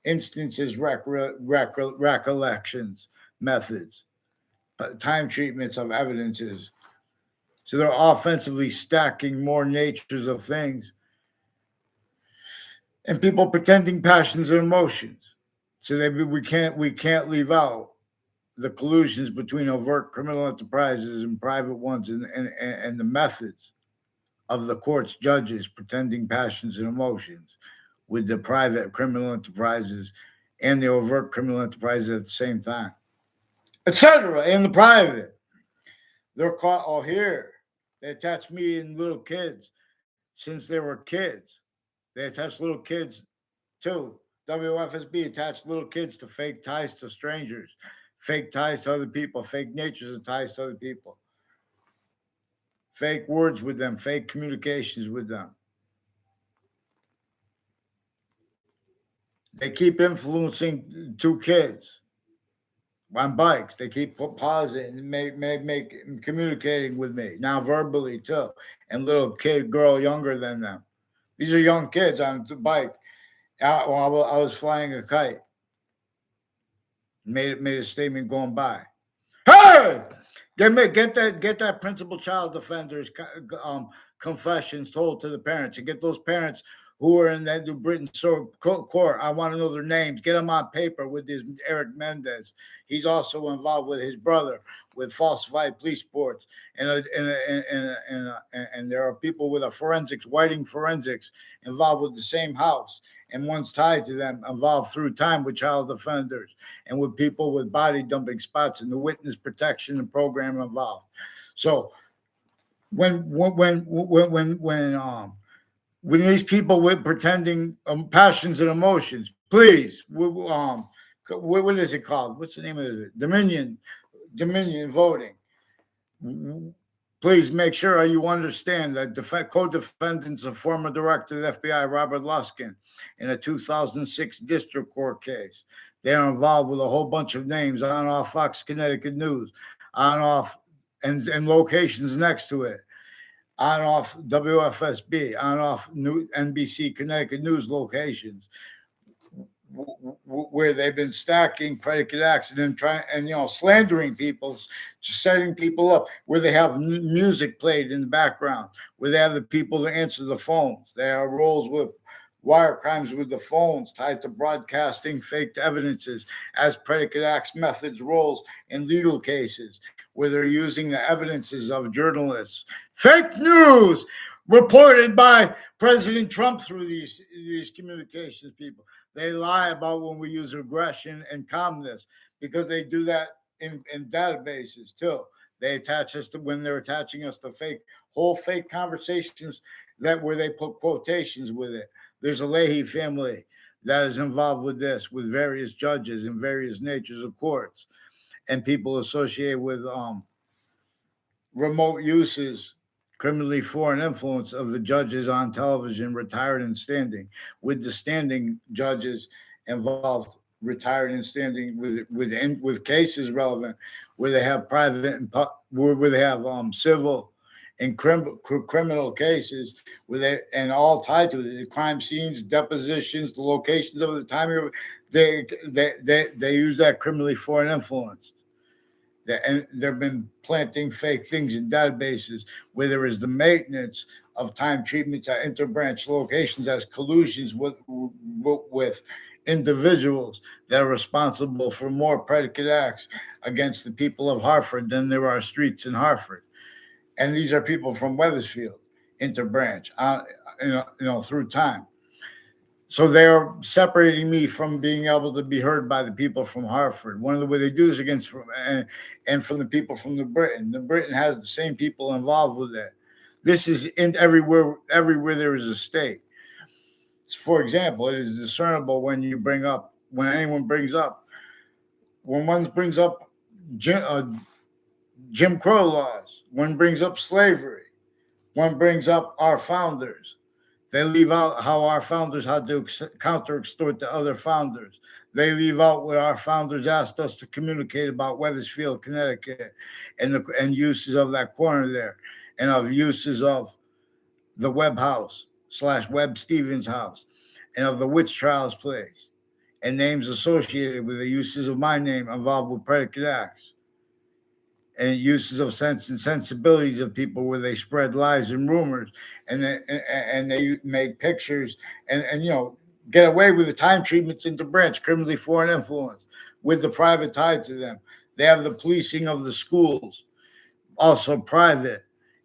instances, recollections methods, time treatments of evidences. So they're offensively stacking more natures of things and people pretending passions and emotions. So we can't leave out the collusions between overt criminal enterprises and private ones and the methods of the court's judges pretending passions and emotions with the private criminal enterprises and the overt criminal enterprises at the same time, etc. In the private, they're caught. Oh, here they attach me and little kids since they were kids. They attach little kids too. WFSB attached little kids to fake ties to strangers, fake ties to other people, fake natures of ties to other people, fake words with them, fake communications with them. They keep influencing two kids on bikes. They keep pausing and make communicating with me now verbally too, and little girl younger than them. These are young kids on the bike. While I was flying a kite, made a statement going by. Hey, get that principal child defender's confessions told to the parents, and get those parents who are in that New Britain court. I want to know their names. Get them on paper with this Eric Mendez. He's also involved with his brother with falsified police reports, and there are people with a forensics, Whiting Forensics, involved with the same house. And one's tied to them, involved through time with child offenders and with people with body dumping spots and the witness protection and program involved. So when these people with pretending passions and emotions, please, what is it called? What's the name of it? Dominion voting. Please make sure you understand that co-defendants of former director of the FBI, Robert Luskin, in a 2006 district court case. They are involved with a whole bunch of names on off Fox Connecticut News, on off and locations next to it, on off WFSB, on off NBC Connecticut News locations, where they've been stacking predicate acts and trying and slandering people, setting people up, where they have music played in the background, where they have the people to answer the phones. They have roles with wire crimes with the phones tied to broadcasting faked evidences as predicate acts methods roles in legal cases, where they're using the evidences of journalists. Fake news reported by President Trump through these communications people. They lie about when we use aggression and calmness because they do that in databases too. They attach us to when they're attaching us to whole fake conversations where they put quotations with it. There's a Leahy family that is involved with this, with various judges in various natures of courts and people associated with remote uses, criminally foreign influence of the judges on television, retired and standing, with the standing judges involved, retired and standing with cases relevant, where they have private and where they have civil in criminal cases and all tied to the crime scenes, depositions, the locations of the timing of they use that criminally foreign influence. And they've been planting fake things in databases where there is the maintenance of time treatments at interbranch locations as collusions with individuals that are responsible for more predicate acts against the people of Hartford than there are streets in Hartford. And these are people from Wethersfield, interbranch, through time. So they're separating me from being able to be heard by the people from Hartford. One of the way they do is against and from the people from the Britain. The Britain has the same people involved with it. This is in everywhere there is a state. For example, it is discernible when anyone brings up Jim Crow laws, one brings up slavery, one brings up our founders. They leave out how our founders had to counter-extort the other founders. They leave out what our founders asked us to communicate about Wethersfield, Connecticut, and uses of that corner there, and of uses of the Webb House / Webb Stevens House, and of the Witch Trials place, and names associated with the uses of my name involved with predicate acts, and uses of sense and sensibilities of people where they spread lies and rumors, and they make pictures and get away with the time treatments into branch, criminally foreign influence, with the private tied to them. They have the policing of the schools, also private,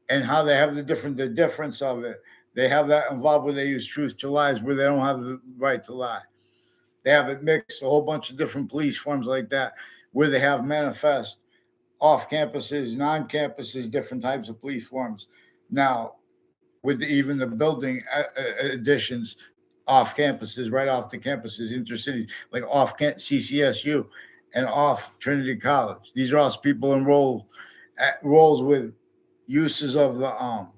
and how they have the difference of it. They have that involved where they use truth to lies, where they don't have the right to lie. They have it mixed, a whole bunch of different police forms like that, where they have manifest off campuses, non-campuses, different types of police forms. Now, with even the building additions off campuses, right off the campuses, intercities, like off CCSU and off Trinity College. These are all people enrolled at roles with uses of the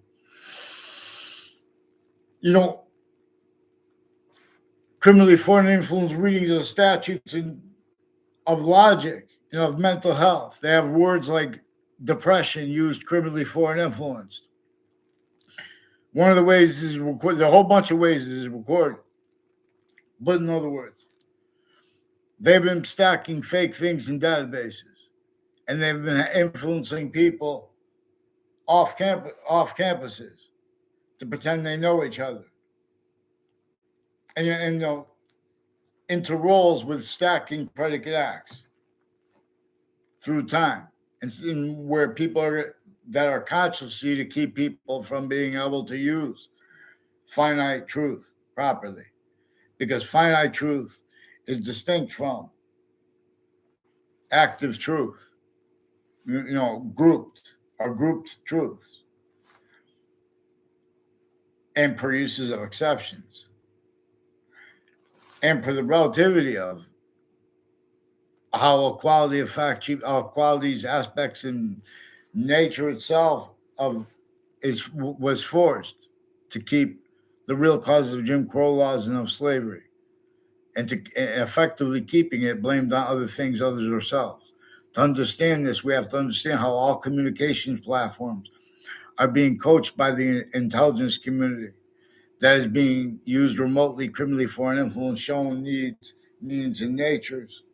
criminally foreign influence readings of statutes and of logic, of mental health. They have words like depression used criminally foreign influenced. One of the ways is recorded. There are a whole bunch of ways is recorded. But in other words, they've been stacking fake things in databases, and they've been influencing people off campuses to pretend they know each other, and into roles with stacking predicate acts through time, and where people are consciously to keep people from being able to use finite truth properly, because finite truth is distinct from active truth, grouped truths, and per uses of exceptions, and per the relativity of how equality of fact, equality's aspects in nature itself was forced to keep the real causes of Jim Crow laws and of slavery, and to effectively keeping it blamed on other things other than ourselves. To understand this, we have to understand how all communications platforms are being coached by the intelligence community that is being used remotely, criminally foreign influence, showing needs, means, and natures,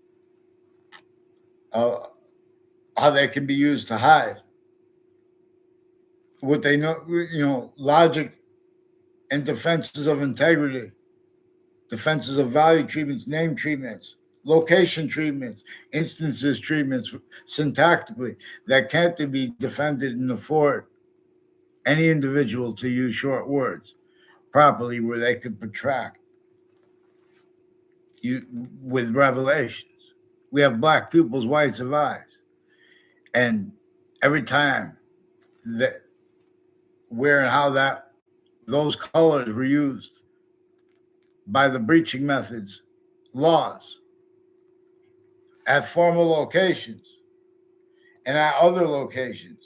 how they can be used to hide what they know, logic and defenses of integrity, defenses of value treatments, name treatments, location treatments, instances treatments, syntactically, that can't be defended and afford any individual to use short words properly, where they could protract with revelations. We have black pupils, whites of eyes, and every time that where and how those colors were used by the breaching methods, laws, at formal locations and at other locations,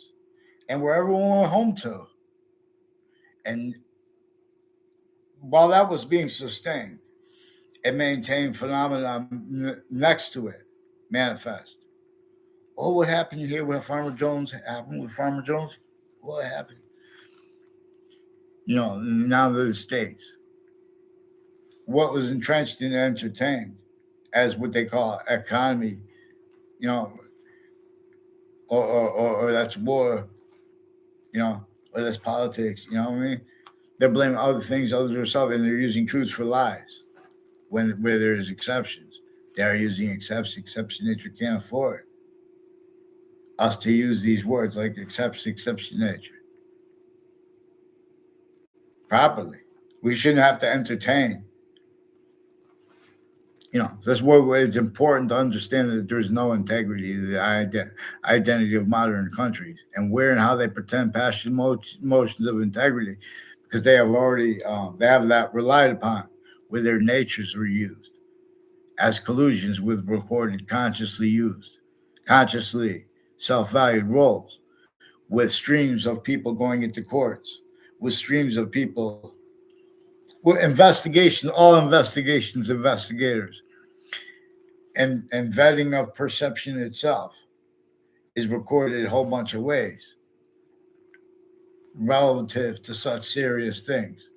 and where everyone went home to. And while that was being sustained, it maintained phenomena next to it manifest. Oh, what happened here with Farmer Jones? Happened with Farmer Jones? What happened? now the states. What was entrenched and entertained as what they call economy, you know, or that's war, or that's politics, you know what I mean? They're blaming other things other than themselves, and they're using truths for lies where there's exceptions. They're using exception nature can't afford us to use these words like exception nature properly. We shouldn't have to entertain. That's why it's important to understand that there's no integrity to the identity of modern countries and where and how they pretend passion motions of integrity because they have that relied upon where their natures were used as collusions with recorded consciously self-valued roles with streams of people going into courts, with streams of people, with investigators, and vetting of perception itself is recorded a whole bunch of ways relative to such serious things.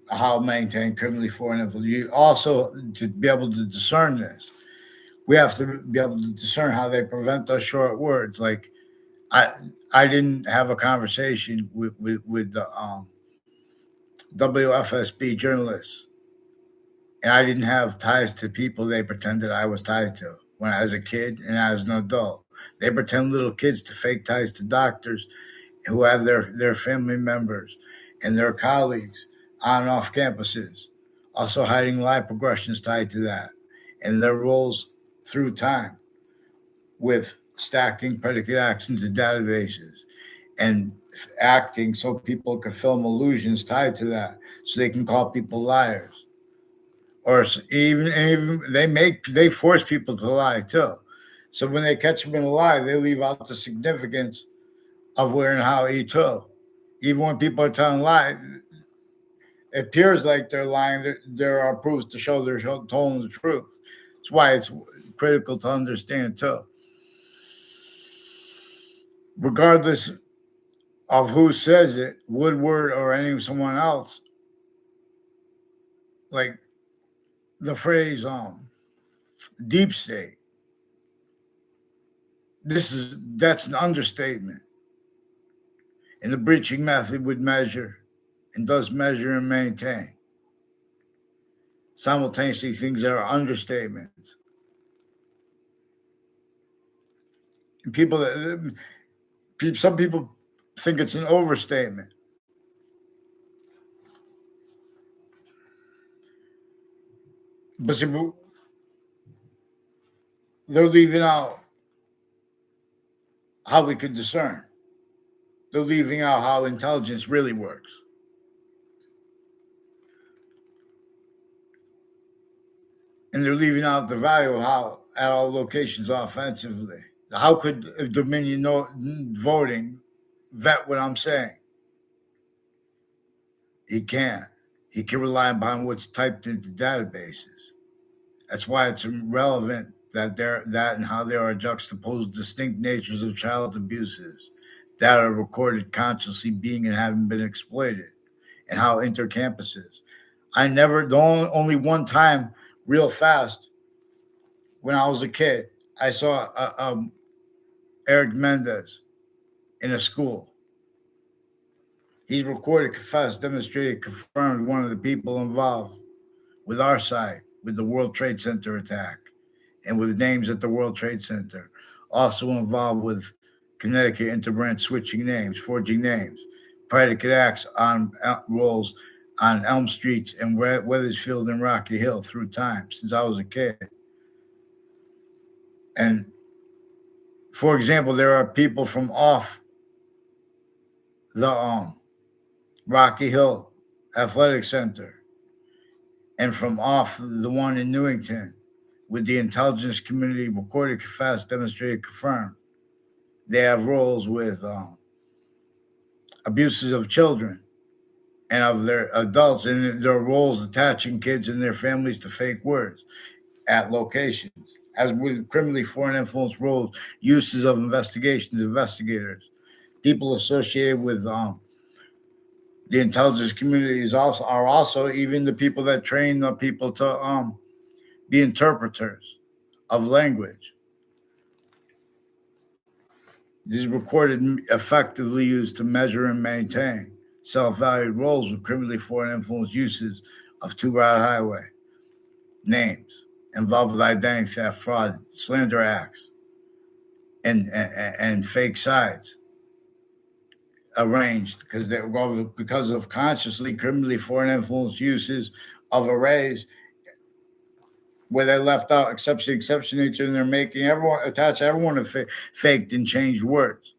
How maintain criminally foreign influence. You also, to be able to discern this, we have to be able to discern how they prevent us short words. Like I I didn't have a conversation with the WFSB journalists, and I didn't have ties to people they pretended I was tied to when I was a kid and as an adult. They pretend little kids to fake ties to doctors who have their family members and their colleagues on and off campuses, also hiding life progressions tied to that, and their roles through time with stacking predicate actions in databases and acting so people can film illusions tied to that so they can call people liars or even they force people to lie too. So when they catch them in a lie, they leave out the significance of where and how he told. Even when people are telling lies, it appears like they're lying. There are proofs to show they're telling the truth. That's why it's critical to understand too. Regardless of who says it, Woodward or someone else, like the phrase deep state. That's an understatement. And the breaching method would measure and does measure and maintain. Simultaneously, things that are understatements. And some people think it's an overstatement. But they're leaving out how we could discern. They're leaving out how intelligence really works. And they're leaving out the value of how at all locations offensively. How could Dominion voting vet what I'm saying? He can't. He can rely upon what's typed into databases. That's why it's irrelevant that and how there are juxtaposed distinct natures of child abuses that are recorded consciously being and having been exploited, and how intercampuses. Only one time, real fast, when I was a kid, I saw Eric Mendez in a school. He's recorded, confessed, demonstrated, confirmed one of the people involved with our side, with the World Trade Center attack, and with names at the World Trade Center. Also involved with Connecticut interbranch switching names, forging names, predicate acts on roles on Elm Streets and Weathersfield and Rocky Hill through time since I was a kid. And for example, there are people from off the Rocky Hill Athletic Center and from off the one in Newington with the intelligence community recorded, confessed, demonstrated, confirmed. They have roles with abuses of children and of their adults, and their roles attaching kids and their families to fake words at locations, as with criminally foreign influence roles, uses of investigators, people associated with The intelligence community are also even the people that train the people to be interpreters of language. These recorded effectively used to measure and maintain self-valued roles with criminally foreign influence uses of two-route highway names involved with identity theft, fraud, slander acts, and fake sites arranged because of consciously criminally foreign influence uses of arrays where they left out exception nature, and they're making everyone to faked and changed words.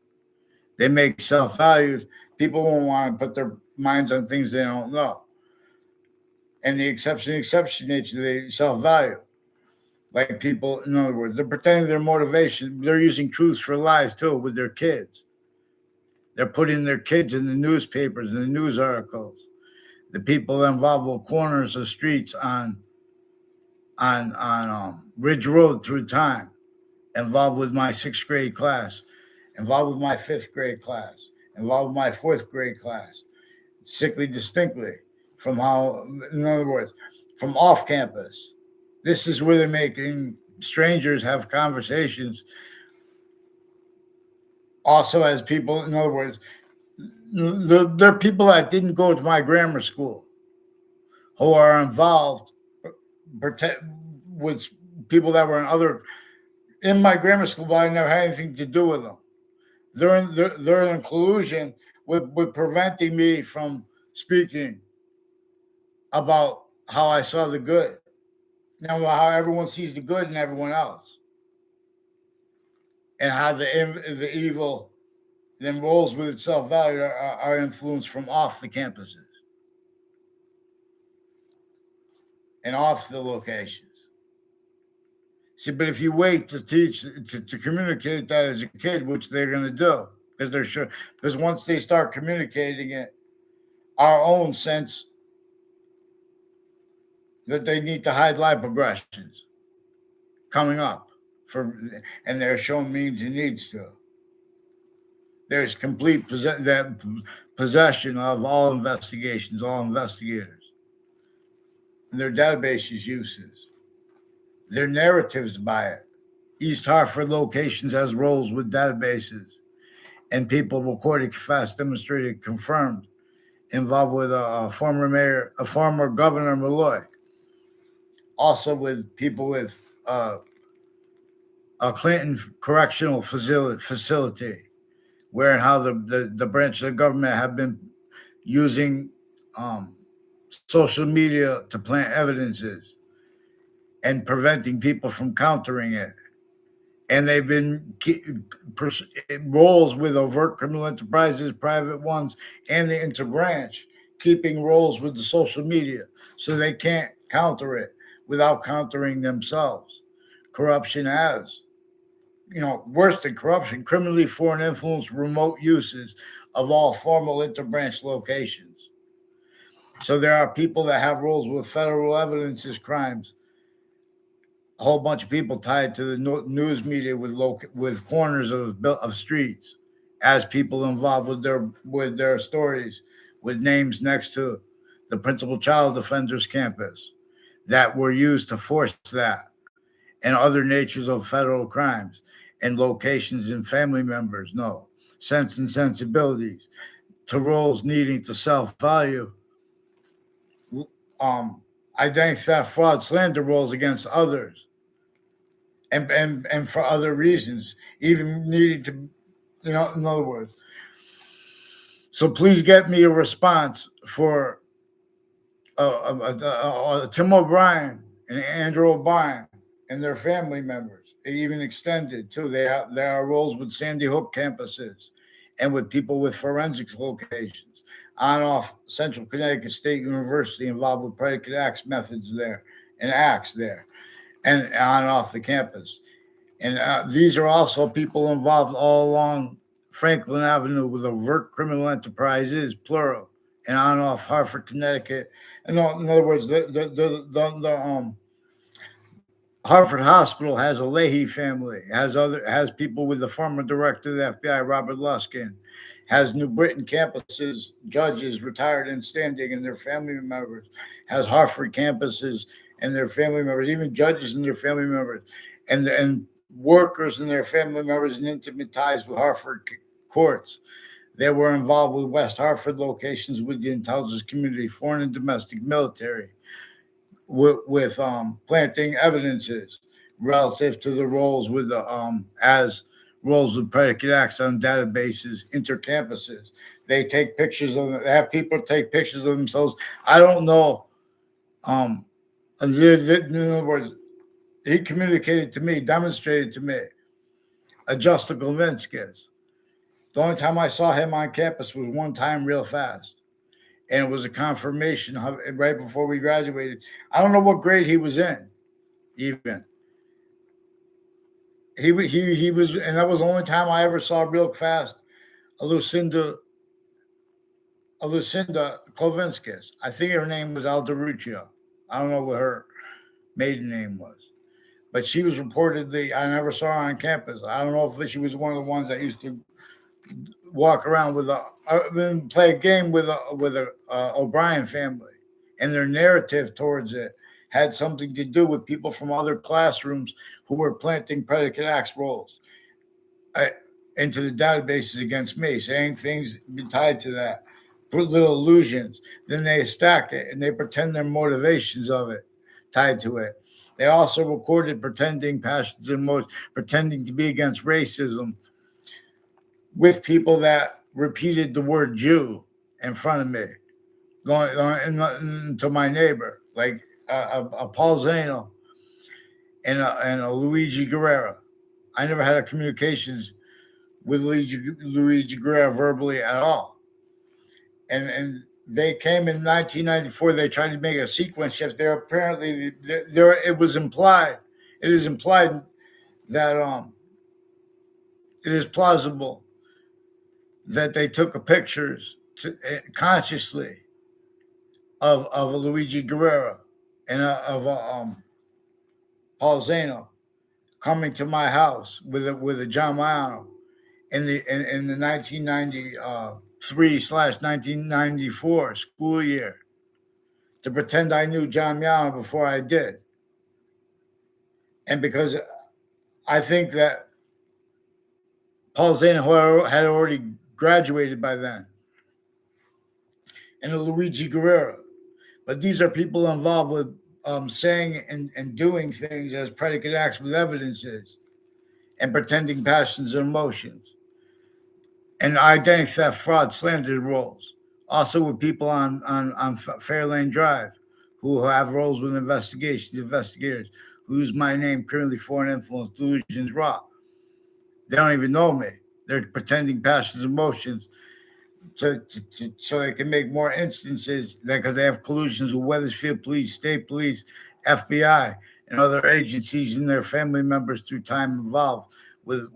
They make self-valued. People won't want to put their minds on things they don't know. And the exception nature, they self-value. Like people, in other words, they're pretending their motivation. They're using truths for lies too with their kids. They're putting their kids in the newspapers and the news articles. The people involved with corners of streets on Ridge Road through time, involved with my 6th grade class, involved with my 5th grade class, involved with my 4th grade class, sickly distinctly from how, in other words, from off campus. This is where they're making strangers have conversations. Also, as people, in other words, there are people that didn't go to my grammar school who are involved with people that were in my grammar school, but I never had anything to do with them. They're in collusion with preventing me from speaking about how I saw the good. Now, how everyone sees the good in everyone else, and how the evil then rolls with its self-value are influenced from off the campuses and off the locations. See, but if you wait to teach to communicate that as a kid, which they're going to do, because they're sure, because once they start communicating it, our own sense that they need to hide life progressions coming up and they're shown means and needs to. There's complete possession of all investigations, all investigators, their databases uses, their narratives by it. East Hartford locations has roles with databases, and people recorded, confessed, demonstrated, confirmed, involved with a former Governor Malloy, also with people with a Clinton correctional facility, where and how the branch of the government have been using social media to plant evidences and preventing people from countering it. And they've been roles with overt criminal enterprises, private ones, and the interbranch, keeping roles with the social media so they can't counter it without countering themselves. Corruption has, worse than corruption, criminally foreign influence remote uses of all formal interbranch locations. So there are people that have roles with federal evidence as crimes. A whole bunch of people tied to the news media with corners of streets, as people involved with their stories, with names next to the principal child defender's campus that were used to force that, and other natures of federal crimes, and locations and family members know sense and sensibilities to roles needing to self-value, identity theft, fraud, slander roles against others, and for other reasons, even needing to, in other words. So please get me a response for Tim O'Brien and Andrew O'Brien and their family members, even extended too. There are roles with Sandy Hook campuses and with people with forensics locations on off Central Connecticut State University, involved with predicate acts methods there and acts there, and on and off the campus. And these are also people involved all along Franklin Avenue with overt criminal enterprises, plural, and on and off Hartford, Connecticut. And in other words, the Hartford Hospital has a Leahy family, has people with the former director of the FBI, Robert Luskin, has New Britain campuses, judges retired and standing and their family members, has Hartford campuses and their family members, even judges and their family members, and workers and their family members in intimate ties with Hartford courts. They were involved with West Hartford locations with the intelligence community, foreign and domestic military, with planting evidences relative to the roles with the as roles with predicate acts on databases, intercampuses. They take pictures of They have people take pictures of themselves. I don't know. Um, in other words, he communicated to me, demonstrated to me a Justin Levinskis. The only time I saw him on campus was one time, real fast, and it was a confirmation right before we graduated. I don't know what grade he was in, even. He was, and that was the only time I ever saw real fast a Lucinda Klovinskis. I think her name was Alderuccio. I don't know what her maiden name was, but she was reportedly. I never saw her on campus. I don't know if she was one of the ones that used to walk around with play a game with a O'Brien family, and their narrative towards it had something to do with people from other classrooms who were planting predicate acts roles into the databases against me, saying things be tied to that, put little illusions. Then they stack it and they pretend their motivations of it tied to it. They also recorded pretending passions and motives, pretending to be against racism with people that repeated the word Jew in front of me, going to my neighbor, like a Paul Zano and a Luigi Guerrero. I never had a communications with Luigi Guerrero verbally at all. And they came in 1994. They tried to make a sequence shift. There apparently there it was implied. It is implied that it is plausible that they took pictures consciously of a Luigi Guerrero and of a Paul Zano coming to my house with a John Maiano in the 1993/1994 school year to pretend I knew John Miano before I did. And because I think that Paul Zano had already graduated by then, and a Luigi Guerrero. But these are people involved with saying and doing things as predicate acts with evidences and pretending passions and emotions. And identity theft, fraud, slander roles. Also with people on Fairlane Drive who have roles with investigators who use my name, currently foreign influence, delusions, raw. They don't even know me. They're pretending passions and emotions so they can make more instances because they have collusions with Wethersfield Police, State Police, FBI, and other agencies and their family members through time involved with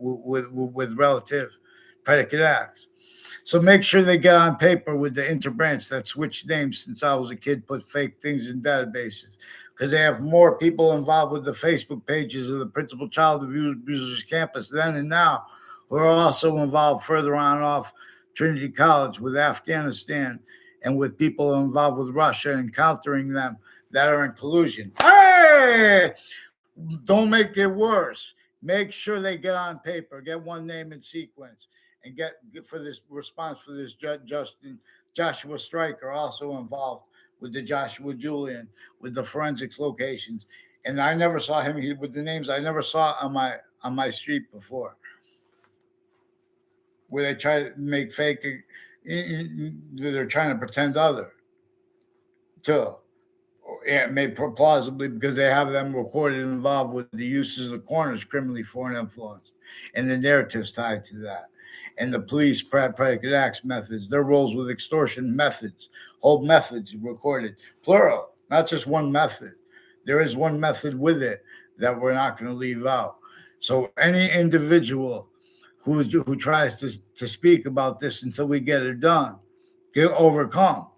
relative predicate acts. So make sure they get on paper with the interbranch that switched names since I was a kid, put fake things in databases. Because they have more people involved with the Facebook pages of the principal child abusers campus then and now, who are also involved further on off Trinity College with Afghanistan and with people involved with Russia and countering them that are in collusion. Hey! Don't make it worse. Make sure they get on paper, get one name in sequence, and get for this response for this Joshua Stryker, also involved with the Joshua Julian, with the forensics locations. And I never saw him with the names I never saw on my street before, where they try to make fake. They're trying to pretend other too. Yeah, maybe plausibly because they have them recorded involved with the uses of the corners, criminally foreign influence, and the narratives tied to that, and the police predicate acts methods, their roles with extortion methods, whole methods recorded, plural, not just one method. There is one method with it that we're not going to leave out. So any individual who tries to speak about this until we get it done, get overcome.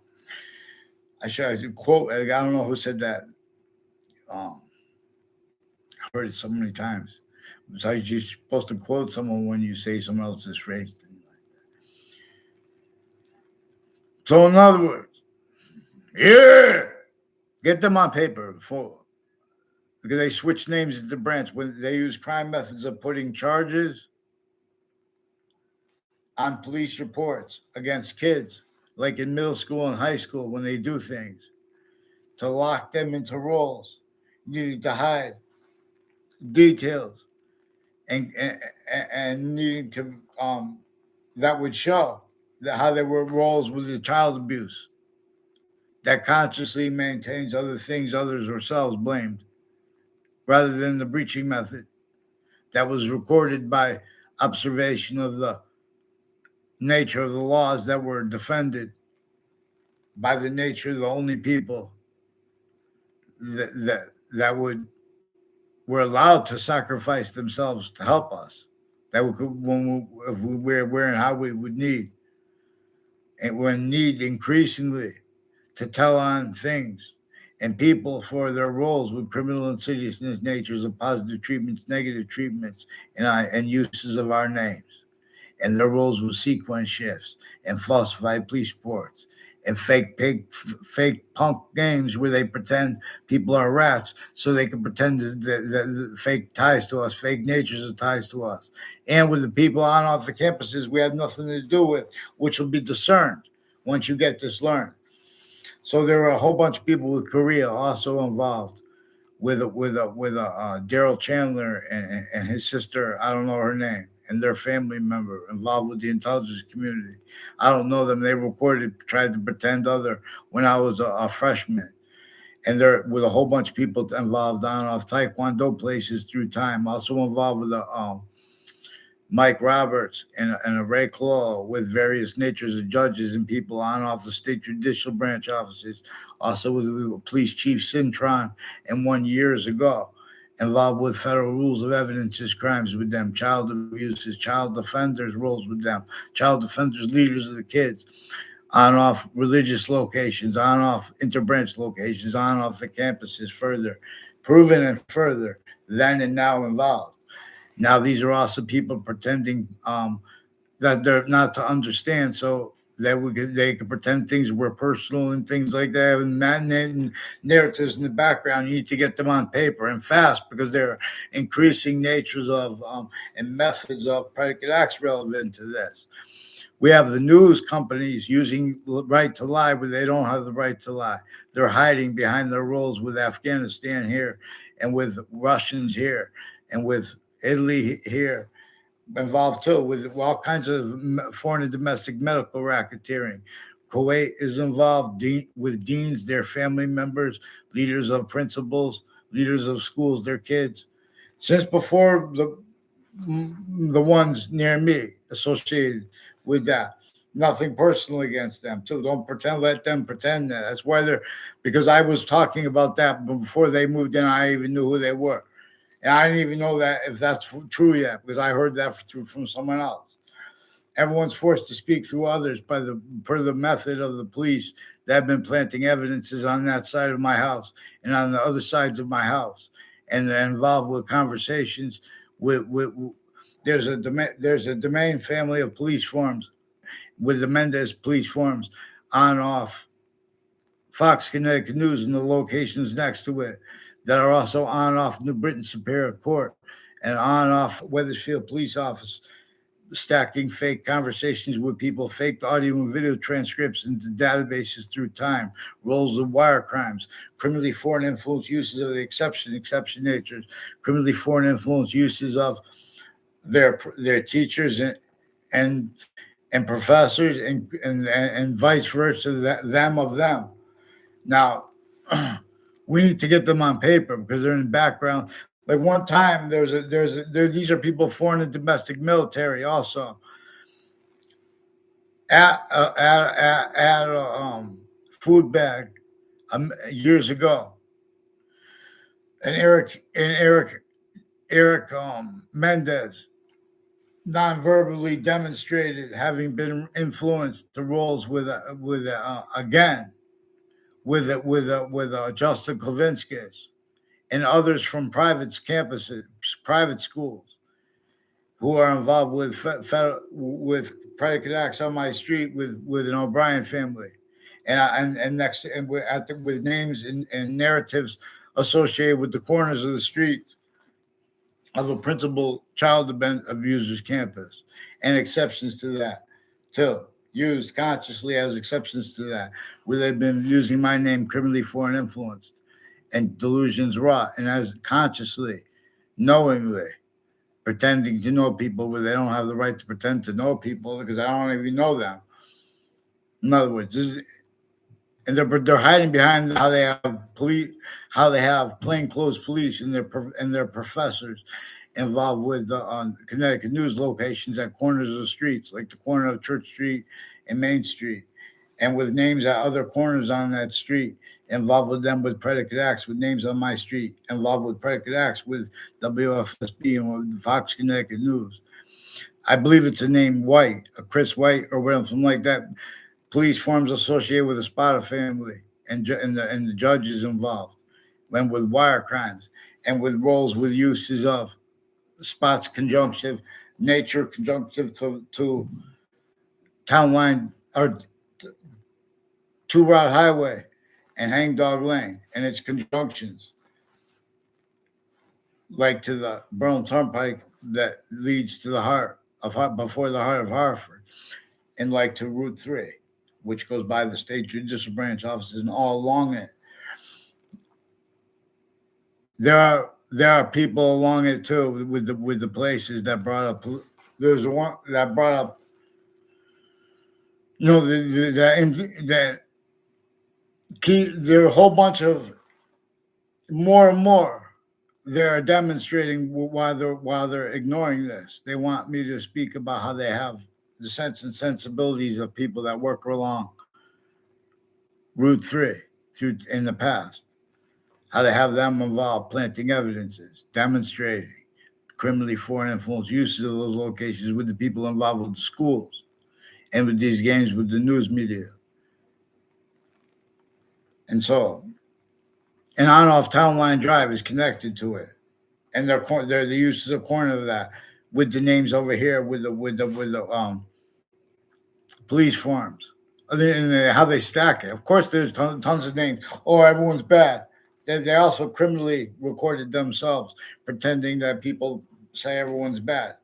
I should quote. I don't know who said that. Um, I heard it so many times. It's how you're supposed to quote someone when you say someone else's phrase. So in other words, yeah, get them on paper before, because they switch names at the branch when they use crime methods of putting charges on police reports against kids, like in middle school and high school when they do things, to lock them into roles, needing to hide details and needing to that would show that how they were roles with the child abuse that consciously maintains other things others or selves blamed rather than the breaching method that was recorded by observation of the nature of the laws that were defended by the nature of the only people that would were allowed to sacrifice themselves to help us. That we could, when we, if we where and how we would need, and when need increasingly to tell on things and people for their roles with criminal insidiousness natures of positive treatments, negative treatments, and uses of our names, and their roles with sequence shifts and falsified police reports and fake punk games where they pretend people are rats so they can pretend that fake ties to us, fake natures of ties to us. And with the people on off the campuses we had nothing to do with, which will be discerned once you get this learned. So there were a whole bunch of people with Korea also involved with Daryl Chandler and his sister. I don't know her name, and their family member involved with the intelligence community. I don't know them. They recorded, tried to pretend other when I was a freshman. And there with a whole bunch of people involved on and off Taekwondo places through time. Also involved with Mike Roberts and a Ray Claw with various natures of judges and people on off the state judicial branch offices. Also with Police Chief Cintron, and 1 years ago, involved with federal rules of evidences crimes with them, child abuses, child offenders roles with them, child offenders leaders of the kids, on off religious locations, on off interbranch locations, on off the campuses further, proven and further, then and now involved. Now these are also people pretending that they're not to understand, so they could pretend things were personal and things like that, and narratives in the background. You need to get them on paper and fast because they're increasing natures of and methods of predicate acts relevant to this. We have the news companies using right to lie where they don't have the right to lie. They're hiding behind their roles with Afghanistan here and with Russians here and with Italy here involved too with all kinds of foreign and domestic medical racketeering. Kuwait is involved with deans, their family members, leaders of principals, leaders of schools, their kids. Since before the ones near me associated with that. Nothing personal against them, too. Don't pretend, let them pretend that. That's why they're, because I was talking about that before they moved in. I even knew who they were. And I didn't even know that if that's true yet, because I heard that from someone else. Everyone's forced to speak through others by the per the method of the police that have been planting evidences on that side of my house and on the other sides of my house, and they're involved with conversations with there's a domain family of police forms with the Mendez police forms on off Fox Connecticut News and the locations next to it that are also on off New Britain Superior Court and on off Weathersfield Police Office, stacking fake conversations with people, fake audio and video transcripts into databases through time, rolls of wire crimes, criminally foreign influence uses of the exception natures, criminally foreign influence uses of their teachers and and professors and vice versa, them of them. Now, we need to get them on paper because they're in the background. Like one time, these are people foreign and domestic military also at a food bag years ago, and Eric Mendez non-verbally demonstrated having been influenced to roles again with Justin Klavinskis and others from private campuses, private schools, who are involved with with predicate acts on my street with an O'Brien family, and next and with names and narratives associated with the corners of the street of a principal child abusers campus, and exceptions to that too, used consciously as exceptions to that, where they've been using my name criminally for an influence and delusions wrought, and as consciously, knowingly pretending to know people where they don't have the right to pretend to know people because I don't even know them. In other words, and they're hiding behind how they have police, how they have plainclothes police and their professors involved with the Connecticut news locations at corners of the streets, like the corner of Church Street and Main Street, and with names at other corners on that street, involved with them with predicate acts, with names on my street, involved with predicate acts with WFSB and with Fox Connecticut News. I believe it's a name White, a Chris White, or something like that. Police forms associated with the Spada family and the judges involved, and with wire crimes, and with roles with uses of spots conjunctive, nature conjunctive to town line or two route highway and Hangdog Lane and its conjunctions, like to the Burnham Turnpike that leads to the heart of before the heart of Hartford, and like to Route 3, which goes by the state judicial branch offices and all along it. There are people along it too with the places that brought up. There's one that brought up. You know that key. There are a whole bunch of more and more. They're demonstrating while they're ignoring this. They want me to speak about how they have the sense and sensibilities of people that work along Route 3 through in the past. How they have them involved, planting evidences, demonstrating criminally foreign influence uses of those locations with the people involved with the schools and with these games with the news media. And so, and on off Town Line Drive is connected to it. And they're the use of the corner of that with the names over here with the police forms. And how they stack it. Of course, there's tons of names. Oh, everyone's bad. They also criminally recorded themselves, pretending that people say everyone's bad.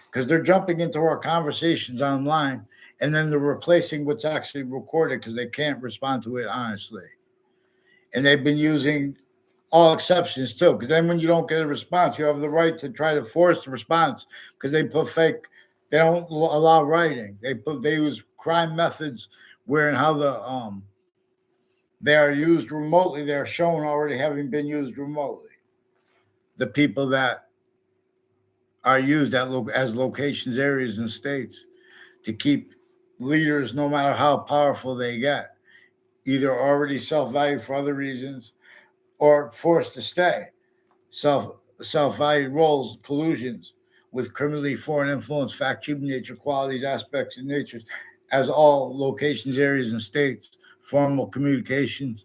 Because they're jumping into our conversations online, and then they're replacing what's actually recorded because they can't respond to it honestly. And they've been using all exceptions too, because then when you don't get a response, you have the right to try to force the response because they put fake. They don't allow writing. They use crime methods where and how they are used remotely. They're shown already having been used remotely. The people that are used as locations, areas, and states to keep leaders, no matter how powerful they get, either already self-valued for other reasons or forced to stay. Self-valued roles, collusions with criminally foreign influence, fact-cheating nature, qualities, aspects, and natures, as all locations, areas, and states, formal communications,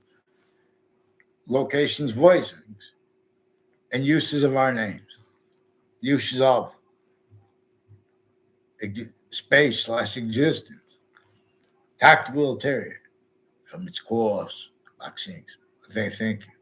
locations, voicings, and uses of our names, uses of space/existence, tactical ulterior from its course, vaccines. Thank you.